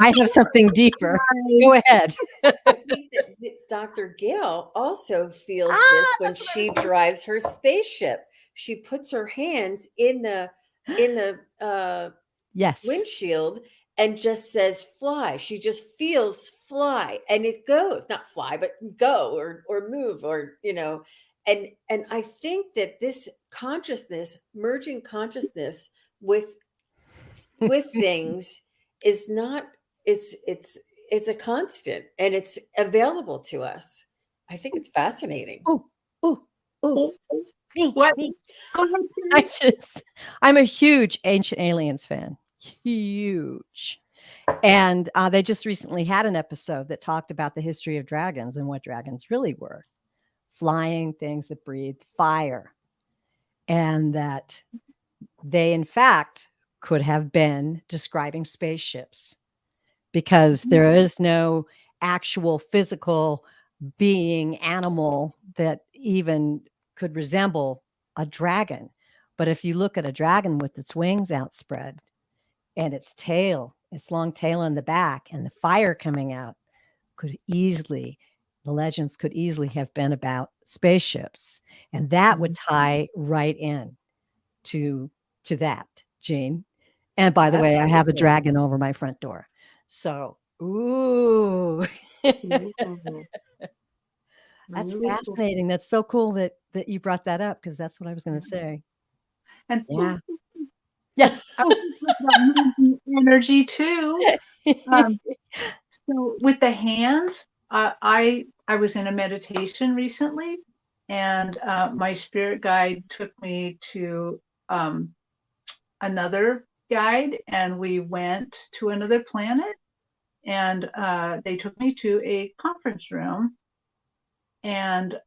I have something deeper. Go ahead. I think that Dr. Gail also feels this when That's what I she was gonna say. drives her spaceship. She puts her hands in the Yes. windshield and just says fly. She just feels fly, and it goes, not fly, but go or move, or and I think that this consciousness, merging consciousness with things, is not, it's a constant, and it's available to us. I think it's fascinating. Oh, oh, oh. Me, what? me. Go ahead, Terry. I'm a huge Ancient Aliens fan. Huge. And they just recently had an episode that talked about the history of dragons and what dragons really were. Flying things that breathed fire. And that they, in fact, could have been describing spaceships, because there is no actual physical being, animal, that even could resemble a dragon. But if you look at a dragon with its wings outspread and its tail, its long tail in the back, and the fire coming out, the legends could easily have been about spaceships. And that would tie right in to that, Jean. And by the way, I have a Absolutely. dragon over my front door. So, ooh. Ooh. That's Really cool. fascinating. That's so cool that you brought that up, because that's what I was going to say. And Yeah. Yeah. I was thinking about moving energy too. So with the hands, I was in a meditation recently, and my spirit guide took me to another guide, and we went to another planet, and they took me to a conference room, and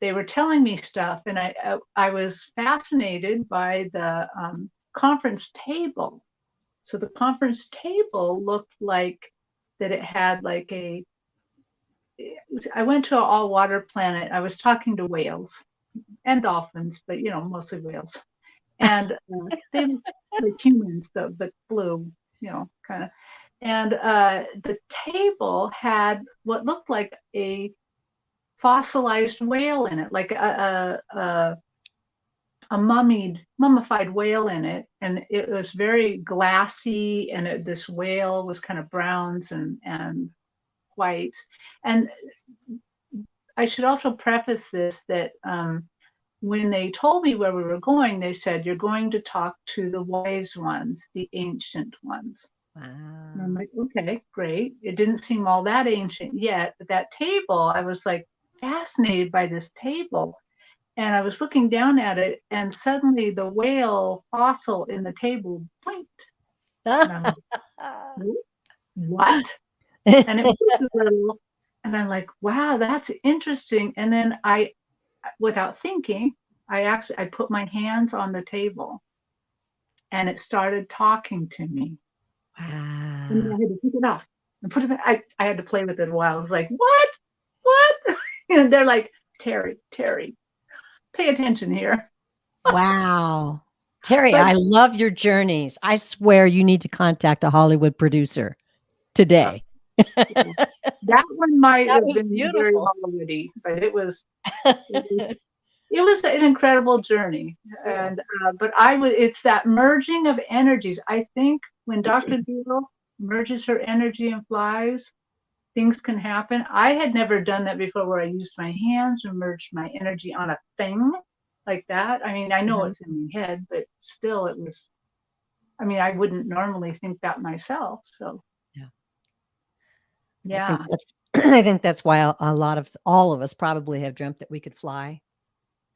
they were telling me stuff, and I was fascinated by the conference table. So the conference table looked like that it had like I went to an all water planet. I was talking to whales and dolphins, but mostly whales. And they looked like humans, but blue, kind of. And the table had what looked like a fossilized whale in it, like a mummified whale in it, and it was very glassy, and this whale was kind of browns and whites. And I should also preface this that when they told me where we were going, they said, you're going to talk to the wise ones, the ancient ones. Wow. And I'm like, okay, great. It didn't seem all that ancient yet, but that table, I was like fascinated by this table. And I was looking down at it, and suddenly the whale fossil in the table blinked. And I was like, what? And it moved a little, and I'm like, wow, that's interesting. And then without thinking, I put my hands on the table, and it started talking to me. Wow. And I had to pick it off and put it back. I had to play with it a while. I was like, what? And they're like, Terry, pay attention here. Wow. Terry, But I love your journeys. I swear you need to contact a Hollywood producer today. that one might That have was been very beautiful. Hollywoody, but it was an incredible journey. And but it's that merging of energies. I think when Dr. Doodle merges her energy and flies, things can happen. I had never done that before, where I used my hands and merged my energy on a thing like that. I mean, I know it's in my head, but still I wouldn't normally think that myself. So yeah. I think that's why all of us probably have dreamt that we could fly.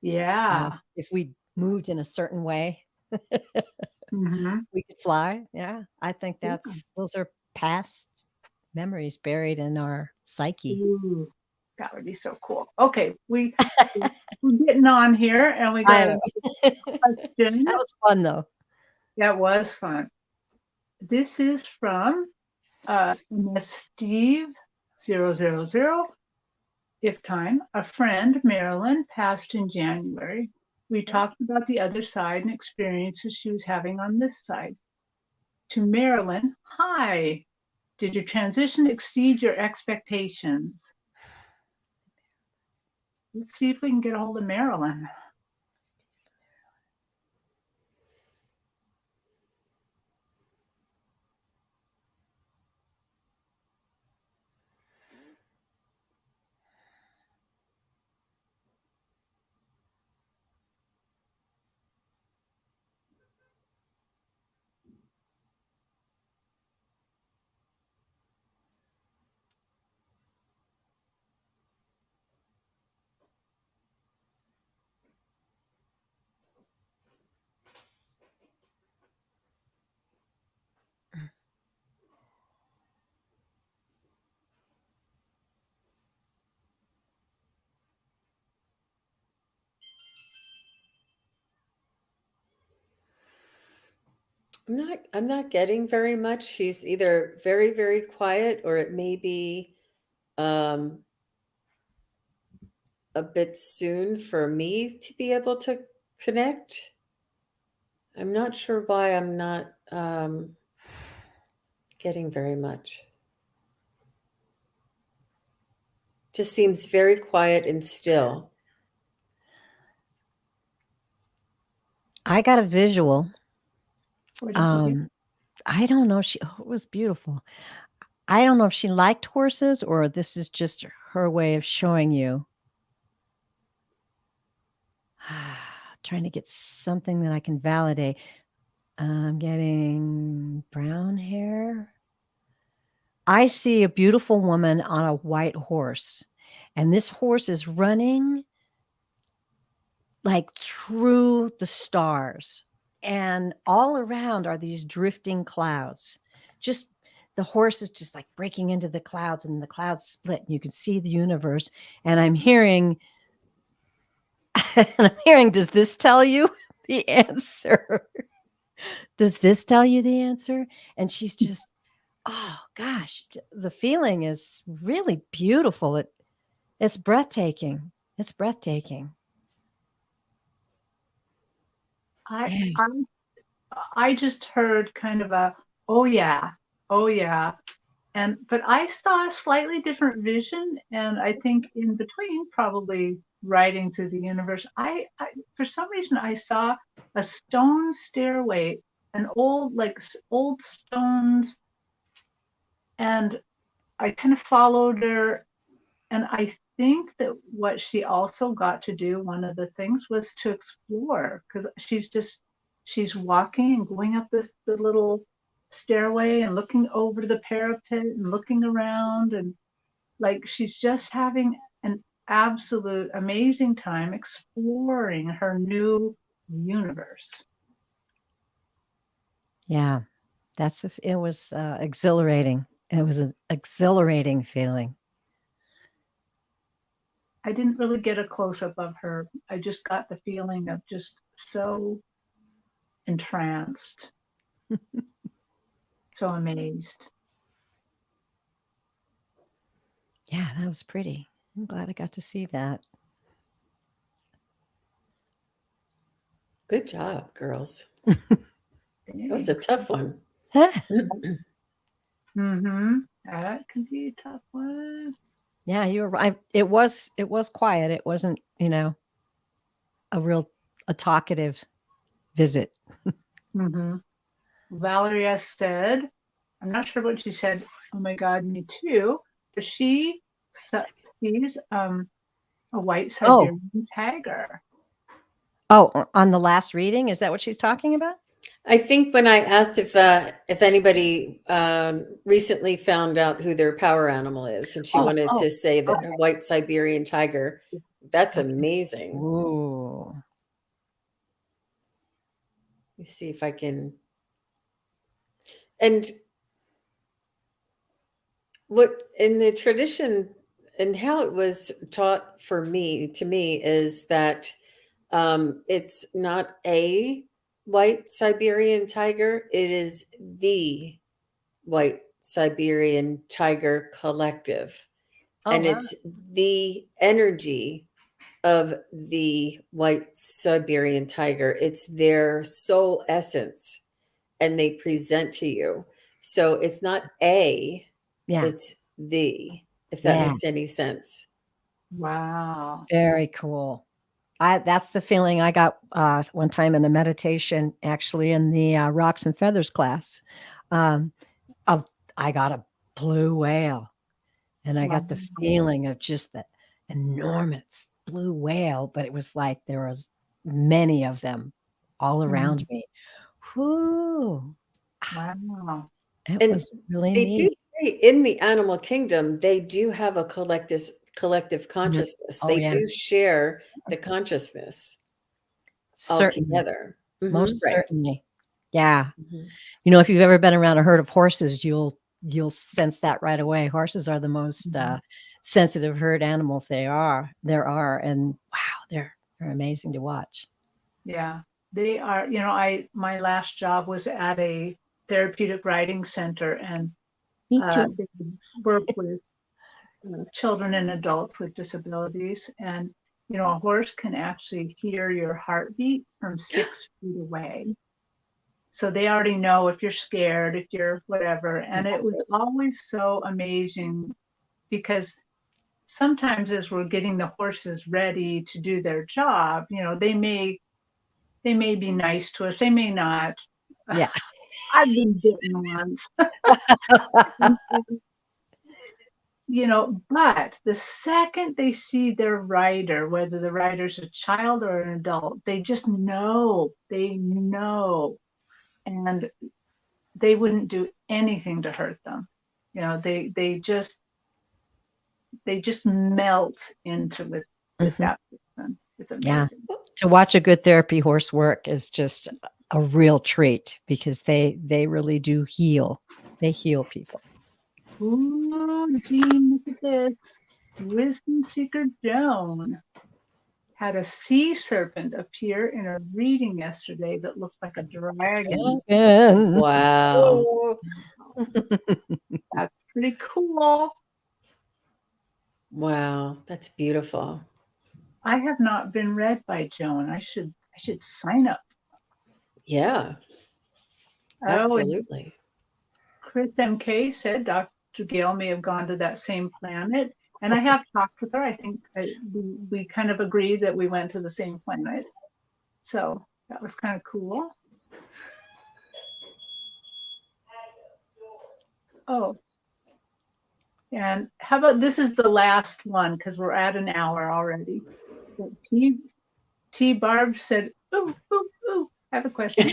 Yeah. If we moved in a certain way, Mm-hmm. we could fly. Yeah. I think those are past memories buried in our psyche. Ooh, that would be so cool. Okay, we're getting on here, and we got a question. That was fun, though. That was fun. This is from Steve 000. If time, a friend, Marilyn, passed in January. We talked about the other side and experiences she was having on this side. To Marilyn, hi. Did your transition exceed your expectations? Let's see if we can get a hold of Marilyn. I'm not getting very much. She's either very, very quiet, or it may be um, a bit soon for me to be able to connect. I'm not sure why I'm not getting very much. Just seems very quiet and still. I got a visual. What did you get? I don't know. It was beautiful. I don't know if she liked horses or this is just her way of showing you. Trying to get something that I can validate. I'm getting brown hair. I see a beautiful woman on a white horse, and this horse is running like through the stars, and all around are these drifting clouds. Just the horse is just like breaking into the clouds, and the clouds split, and you can see the universe. And I'm hearing, does this tell you the answer? Does this tell you the answer? And she's just, oh gosh, the feeling is really beautiful. It's breathtaking. It's breathtaking. I Yeah. I just heard kind of a, oh yeah, oh yeah. But I saw a slightly different vision, and I think in between, probably riding through the universe, I for some reason I saw a stone stairway, an old old stones, and I kind of followed her, and I think that what she also got to do, one of the things, was to explore, because she's walking and going up the little stairway and looking over the parapet and looking around, and like she's just having an absolute amazing time exploring her new universe. Yeah. It was exhilarating. It was an exhilarating feeling. I didn't really get a close-up of her. I just got the feeling of just so entranced, so amazed. Yeah, that was pretty. I'm glad I got to see that. Good job, girls. That was a tough one. Mm-hmm. That could be a tough one. Yeah, you were right. It was quiet. It wasn't, a talkative visit. Mm-hmm. Valeria said, I'm not sure what she said. Oh my God, me too. But she sees a white Siberian tiger. Oh, on the last reading, is that what she's talking about? I think when I asked if anybody recently found out who their power animal is, and she wanted to say that a white Siberian tiger, that's amazing. Ooh. Let me see if I can. And what in the tradition and how it was taught to me is that it's not a white Siberian tiger, it is the white Siberian tiger collective. And wow. it's the energy of the white Siberian tiger. It's their soul essence, and they present to you. So it's not Yeah. it's the, if that makes any sense. Wow. Very cool. That's the feeling I got one time in a meditation, actually in the Rocks and Feathers class. Of I got a blue whale, and I got the feeling of just that enormous blue whale, but it was like there was many of them all around me. Whoo! Wow. It And was really they do neat. say in the animal kingdom, they do have a collective consciousness. Oh They yeah, do share the consciousness certainly, altogether. most Right. certainly. Yeah. Mhm. If you've ever been around a herd of horses, you'll sense that right away. Horses are the most sensitive herd animals there are, and wow, they're amazing to watch. Yeah. They are, my last job was at a therapeutic riding center, and Me too. they work with children and adults with disabilities. And, a horse can actually hear your heartbeat from 6 feet away. So they already know if you're scared, if you're whatever. And it was always so amazing because sometimes as we're getting the horses ready to do their job, they may be nice to us, they may not. Yeah. I've been bitten once. But the second they see their rider, whether the rider's a child or an adult, they just know. They know. And they wouldn't do anything to hurt them. They just melt into with that person. It's amazing. Yeah. To watch a good therapy horse work is just a real treat because they really do heal. They heal people. Ooh, Jean, look at this. Wisdom Seeker Joan had a sea serpent appear in a reading yesterday that looked like a dragon. Wow. That's pretty cool. Wow, that's beautiful. I have not been read by Joan. I should sign up. Yeah. Absolutely. Chris MK said Dr. Gail may have gone to that same planet. And I have talked with her. I think we kind of agreed that we went to the same planet. So that was kind of cool. Oh. And how about this is the last one because we're at an hour already. T. Barb said, ooh, ooh, ooh, I have a question.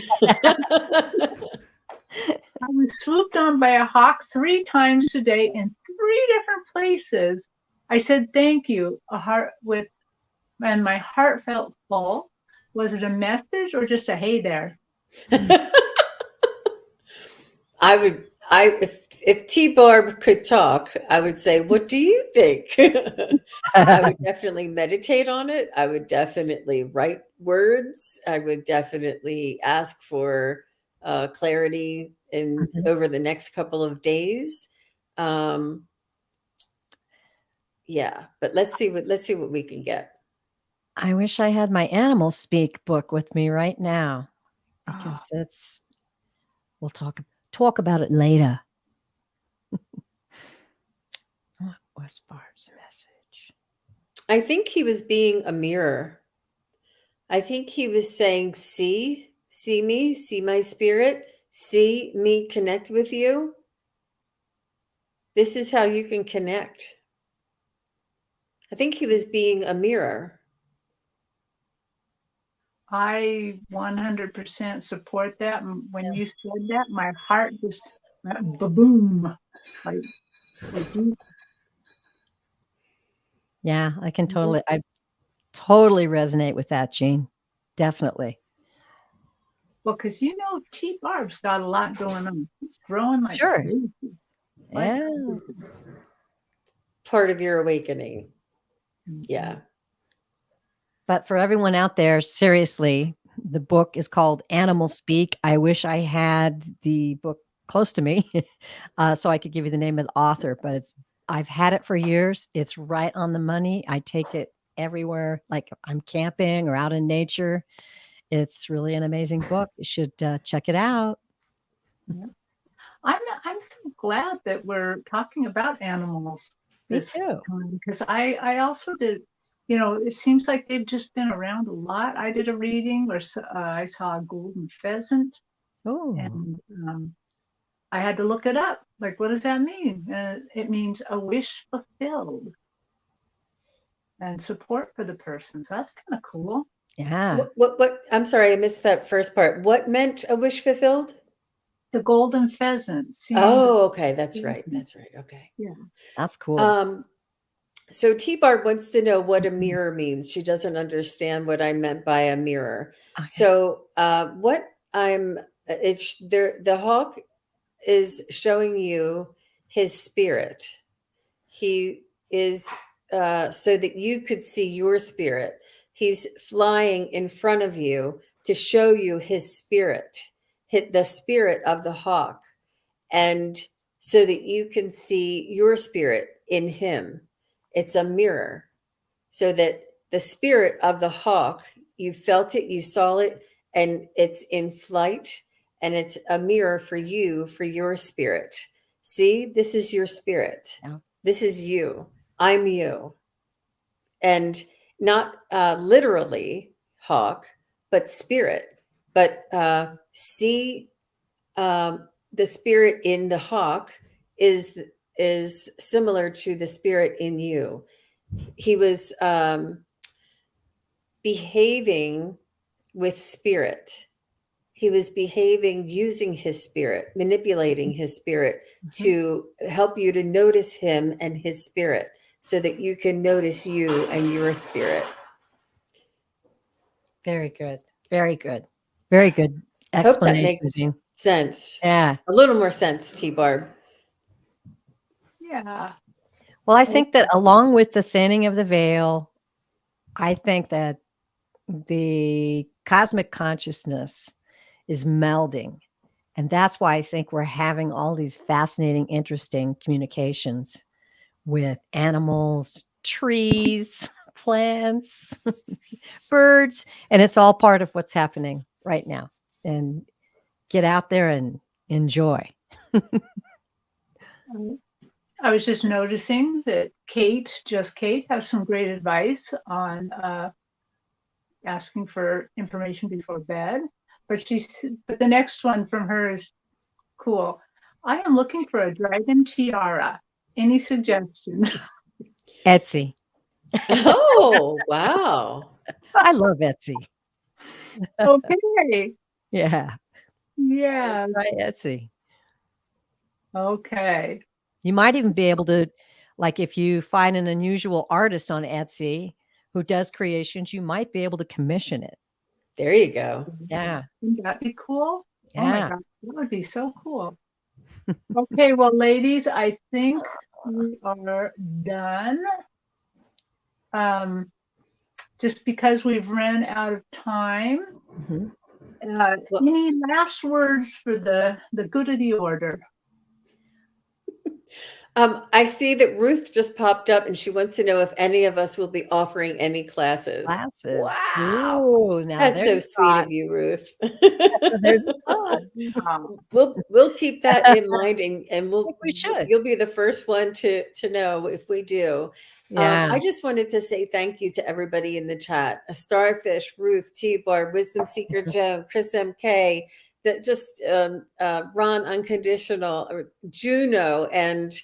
I was swooped on by a hawk 3 times today in 3 different places. I said, thank you, and my heart felt full. Was it a message or just a hey there? If T Barb could talk, I would say, what do you think? I would definitely meditate on it. I would definitely write words. I would definitely ask for clarity over the next couple of days. Yeah, but let's see what we can get. I wish I had my Animal Speak book with me right now because we'll talk about it later. What was Barb's message? I think he was being a mirror. I think he was saying, see me, see my spirit, see me connect with you. This is how you can connect. I think he was being a mirror. I 100% support that. When you said that, my heart just went ba-boom. Like deep. Yeah, I totally resonate with that, Jean. Definitely. Well, because T. Barb's got a lot going on. She's growing like Sure. crazy. Yeah. Part of your awakening. Yeah. But for everyone out there, seriously, the book is called Animal Speak. I wish I had the book close to me so I could give you the name of the author, but I've had it for years. It's right on the money. I take it everywhere, like I'm camping or out in nature. It's really an amazing book. You should check it out. Yeah. I'm so glad that we're talking about animals. Me too. Because I also did, it seems like they've just been around a lot. I did a reading where I saw a golden pheasant. Oh. And I had to look it up. Like, what does that mean? It means a wish fulfilled and support for the person. So that's kind of cool. Yeah. What? I'm sorry, I missed that first part. What meant a wish fulfilled? The golden pheasant. Oh, okay. That's right. Okay. Yeah. That's cool. So T Barb wants to know what a mirror means. She doesn't understand what I meant by a mirror. Okay. So the hawk is showing you his spirit. He is so that you could see your spirit. He's flying in front of you to show you his spirit, the spirit of the hawk, and so that you can see your spirit in him. It's a mirror, so that the spirit of the hawk, you felt it, you saw it, and it's in flight, and it's a mirror for you, for your spirit. See, this is your spirit. Yeah. This is you. I'm you. And not literally hawk, but spirit. But see, the spirit in the hawk is similar to the spirit in you. He was behaving with spirit. He was behaving using his spirit, manipulating his spirit to help you to notice him and his spirit so that you can notice you and your spirit. Very good. Very good. Very good Hope that explanation, makes Jean. sense. Yeah. A little more sense, T-Barb. Yeah. Well, I think that along with the thinning of the veil, I think that the cosmic consciousness is melding. And that's why I think we're having all these fascinating, interesting communications with animals, trees, plants, birds. And it's all part of what's happening right now. And get out there and enjoy. I was just noticing that Kate, just Kate, has some great advice on asking for information before bed. But the next one from her is cool. I am looking for a dragon tiara. Any suggestions? Etsy. Oh, wow. I love Etsy. Okay. Yeah. Yeah. Try Etsy. Okay. You might even be able to, like, if you find an unusual artist on Etsy who does creations, you might be able to commission it. There you go. Yeah. Wouldn't that be cool? Yeah. Oh my God, that would be so cool. Okay, well, ladies, I think we are done. Just because we've run out of time. Mhm. Any last words for the good of the order? I see that Ruth just popped up and she wants to know if any of us will be offering any classes. Classes. Wow. Ooh, now That's so there's a sweet thought. of you, Ruth. There's a thought. We'll keep that in mind and I think we should. you'll be the first one to know if we do. Yeah. I just wanted to say thank you to everybody in the chat. Starfish, Ruth, T-Bar, Wisdom Seeker Joan, Chris MK, that just Ron Unconditional, or Juno, and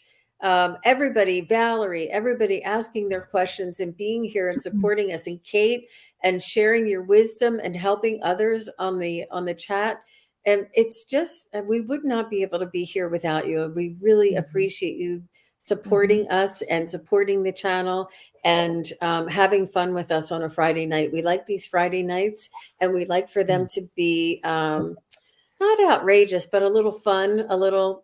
everybody, Valerie, everybody asking their questions and being here and supporting us, and Kate, and sharing your wisdom and helping others on the chat. And it's just, we would not be able to be here without you. We really appreciate you supporting us and supporting the channel and having fun with us on a Friday night. We like these Friday nights, and we like for them to be not outrageous, but a little fun, a little,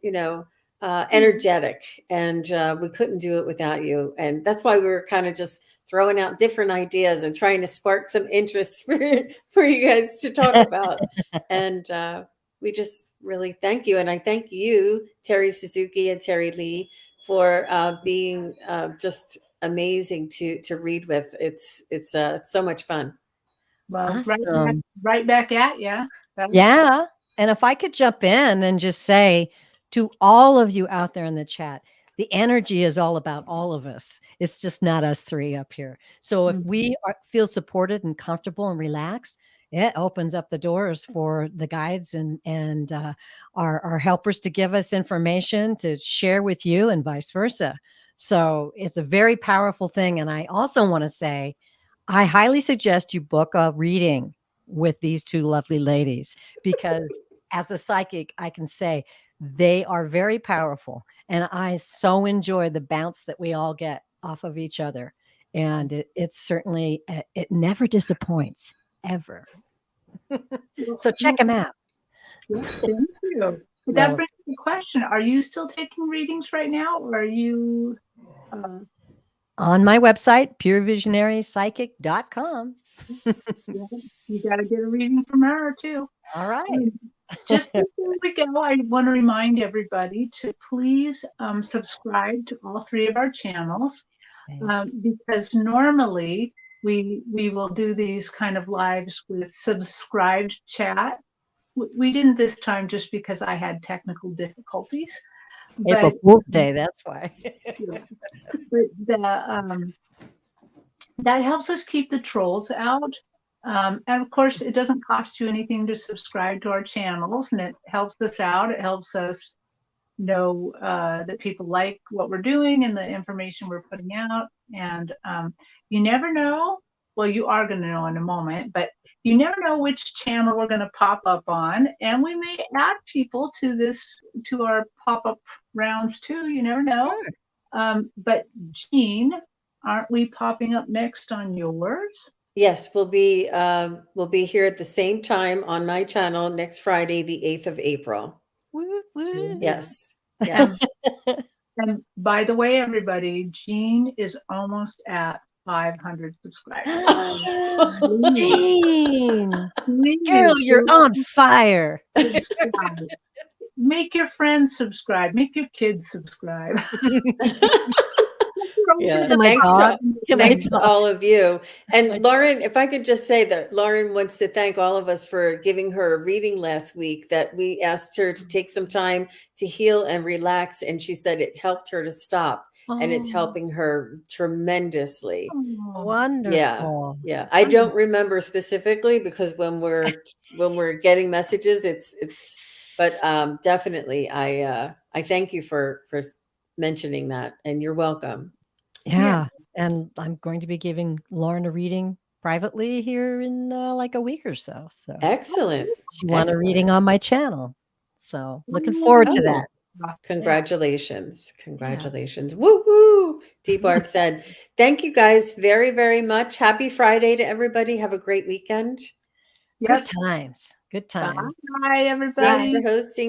energetic. And we couldn't do it without you. And that's why we were kind of just throwing out different ideas and trying to spark some interest for you guys to talk about. And we just really thank you. And I thank you, Terry Suzuki and Terry Lee, for being just amazing to read with. It's so much fun. Well, Awesome. right back at you. Yeah. And if I could jump in and just say to all of you out there in the chat, the energy is all about all of us. It's just not us three up here. So if we feel supported and comfortable and relaxed, it opens up the doors for the guides and our helpers to give us information to share with you and vice versa. So it's a very powerful thing. And I also want to say, I highly suggest you book a reading with these two lovely ladies, because as a psychic, I can say they are very powerful. And I so enjoy the bounce that we all get off of each other. And it's certainly, it never disappoints, ever. So check them out. Yeah, thank you. But that brings me to the question. Are you still taking readings right now, or are you on my website, purevisionarypsychic.com. You got to get a reading from her too. All right. Just before we go, I want to remind everybody to please subscribe to all three of our channels, because normally we will do these kind of lives with subscribed chat we didn't this time just because I had technical difficulties. April But Fool's Day, that's why. yeah, but that helps us keep the trolls out. And of course, it doesn't cost you anything to subscribe to our channels, and it helps us out. It helps us know that people like what we're doing and the information we're putting out. And you never know. Well, you are going to know in a moment, but you never know which channel we're going to pop up on, and we may add people to our pop-up rounds too. You never know. Sure. But Jean, aren't we popping up next on yours? Yes, we'll be here at the same time on my channel next Friday, the 8th of April. Woo, woo. Yes. And, Yes. and by the way, everybody, Jean is almost at 500 subscribers. Jean, Please Carol, you're on fire. subscribe. Make your friends subscribe. Make your kids subscribe. Yeah. To my dog. To my Thanks to dog. all of you. And My- Lauren, if I could just say that Lauren wants to thank all of us for giving her a reading last week, that we asked her to take some time to heal and relax. And she said it helped her to stop. And it's Oh, helping her tremendously. wonderful. Yeah. I don't remember specifically because when we're getting messages, but definitely I thank you for mentioning that, and you're welcome. Yeah. And I'm going to be giving Lauren a reading privately here in like a week or so. So Excellent. she won a Excellent. reading on my channel. So looking forward to Oh, that. Congratulations. Congratulations. Woo woo. D Barb said, thank you guys very, very much. Happy Friday to everybody. Have a great weekend. Good times. Good times. Bye, everybody. Thanks for hosting.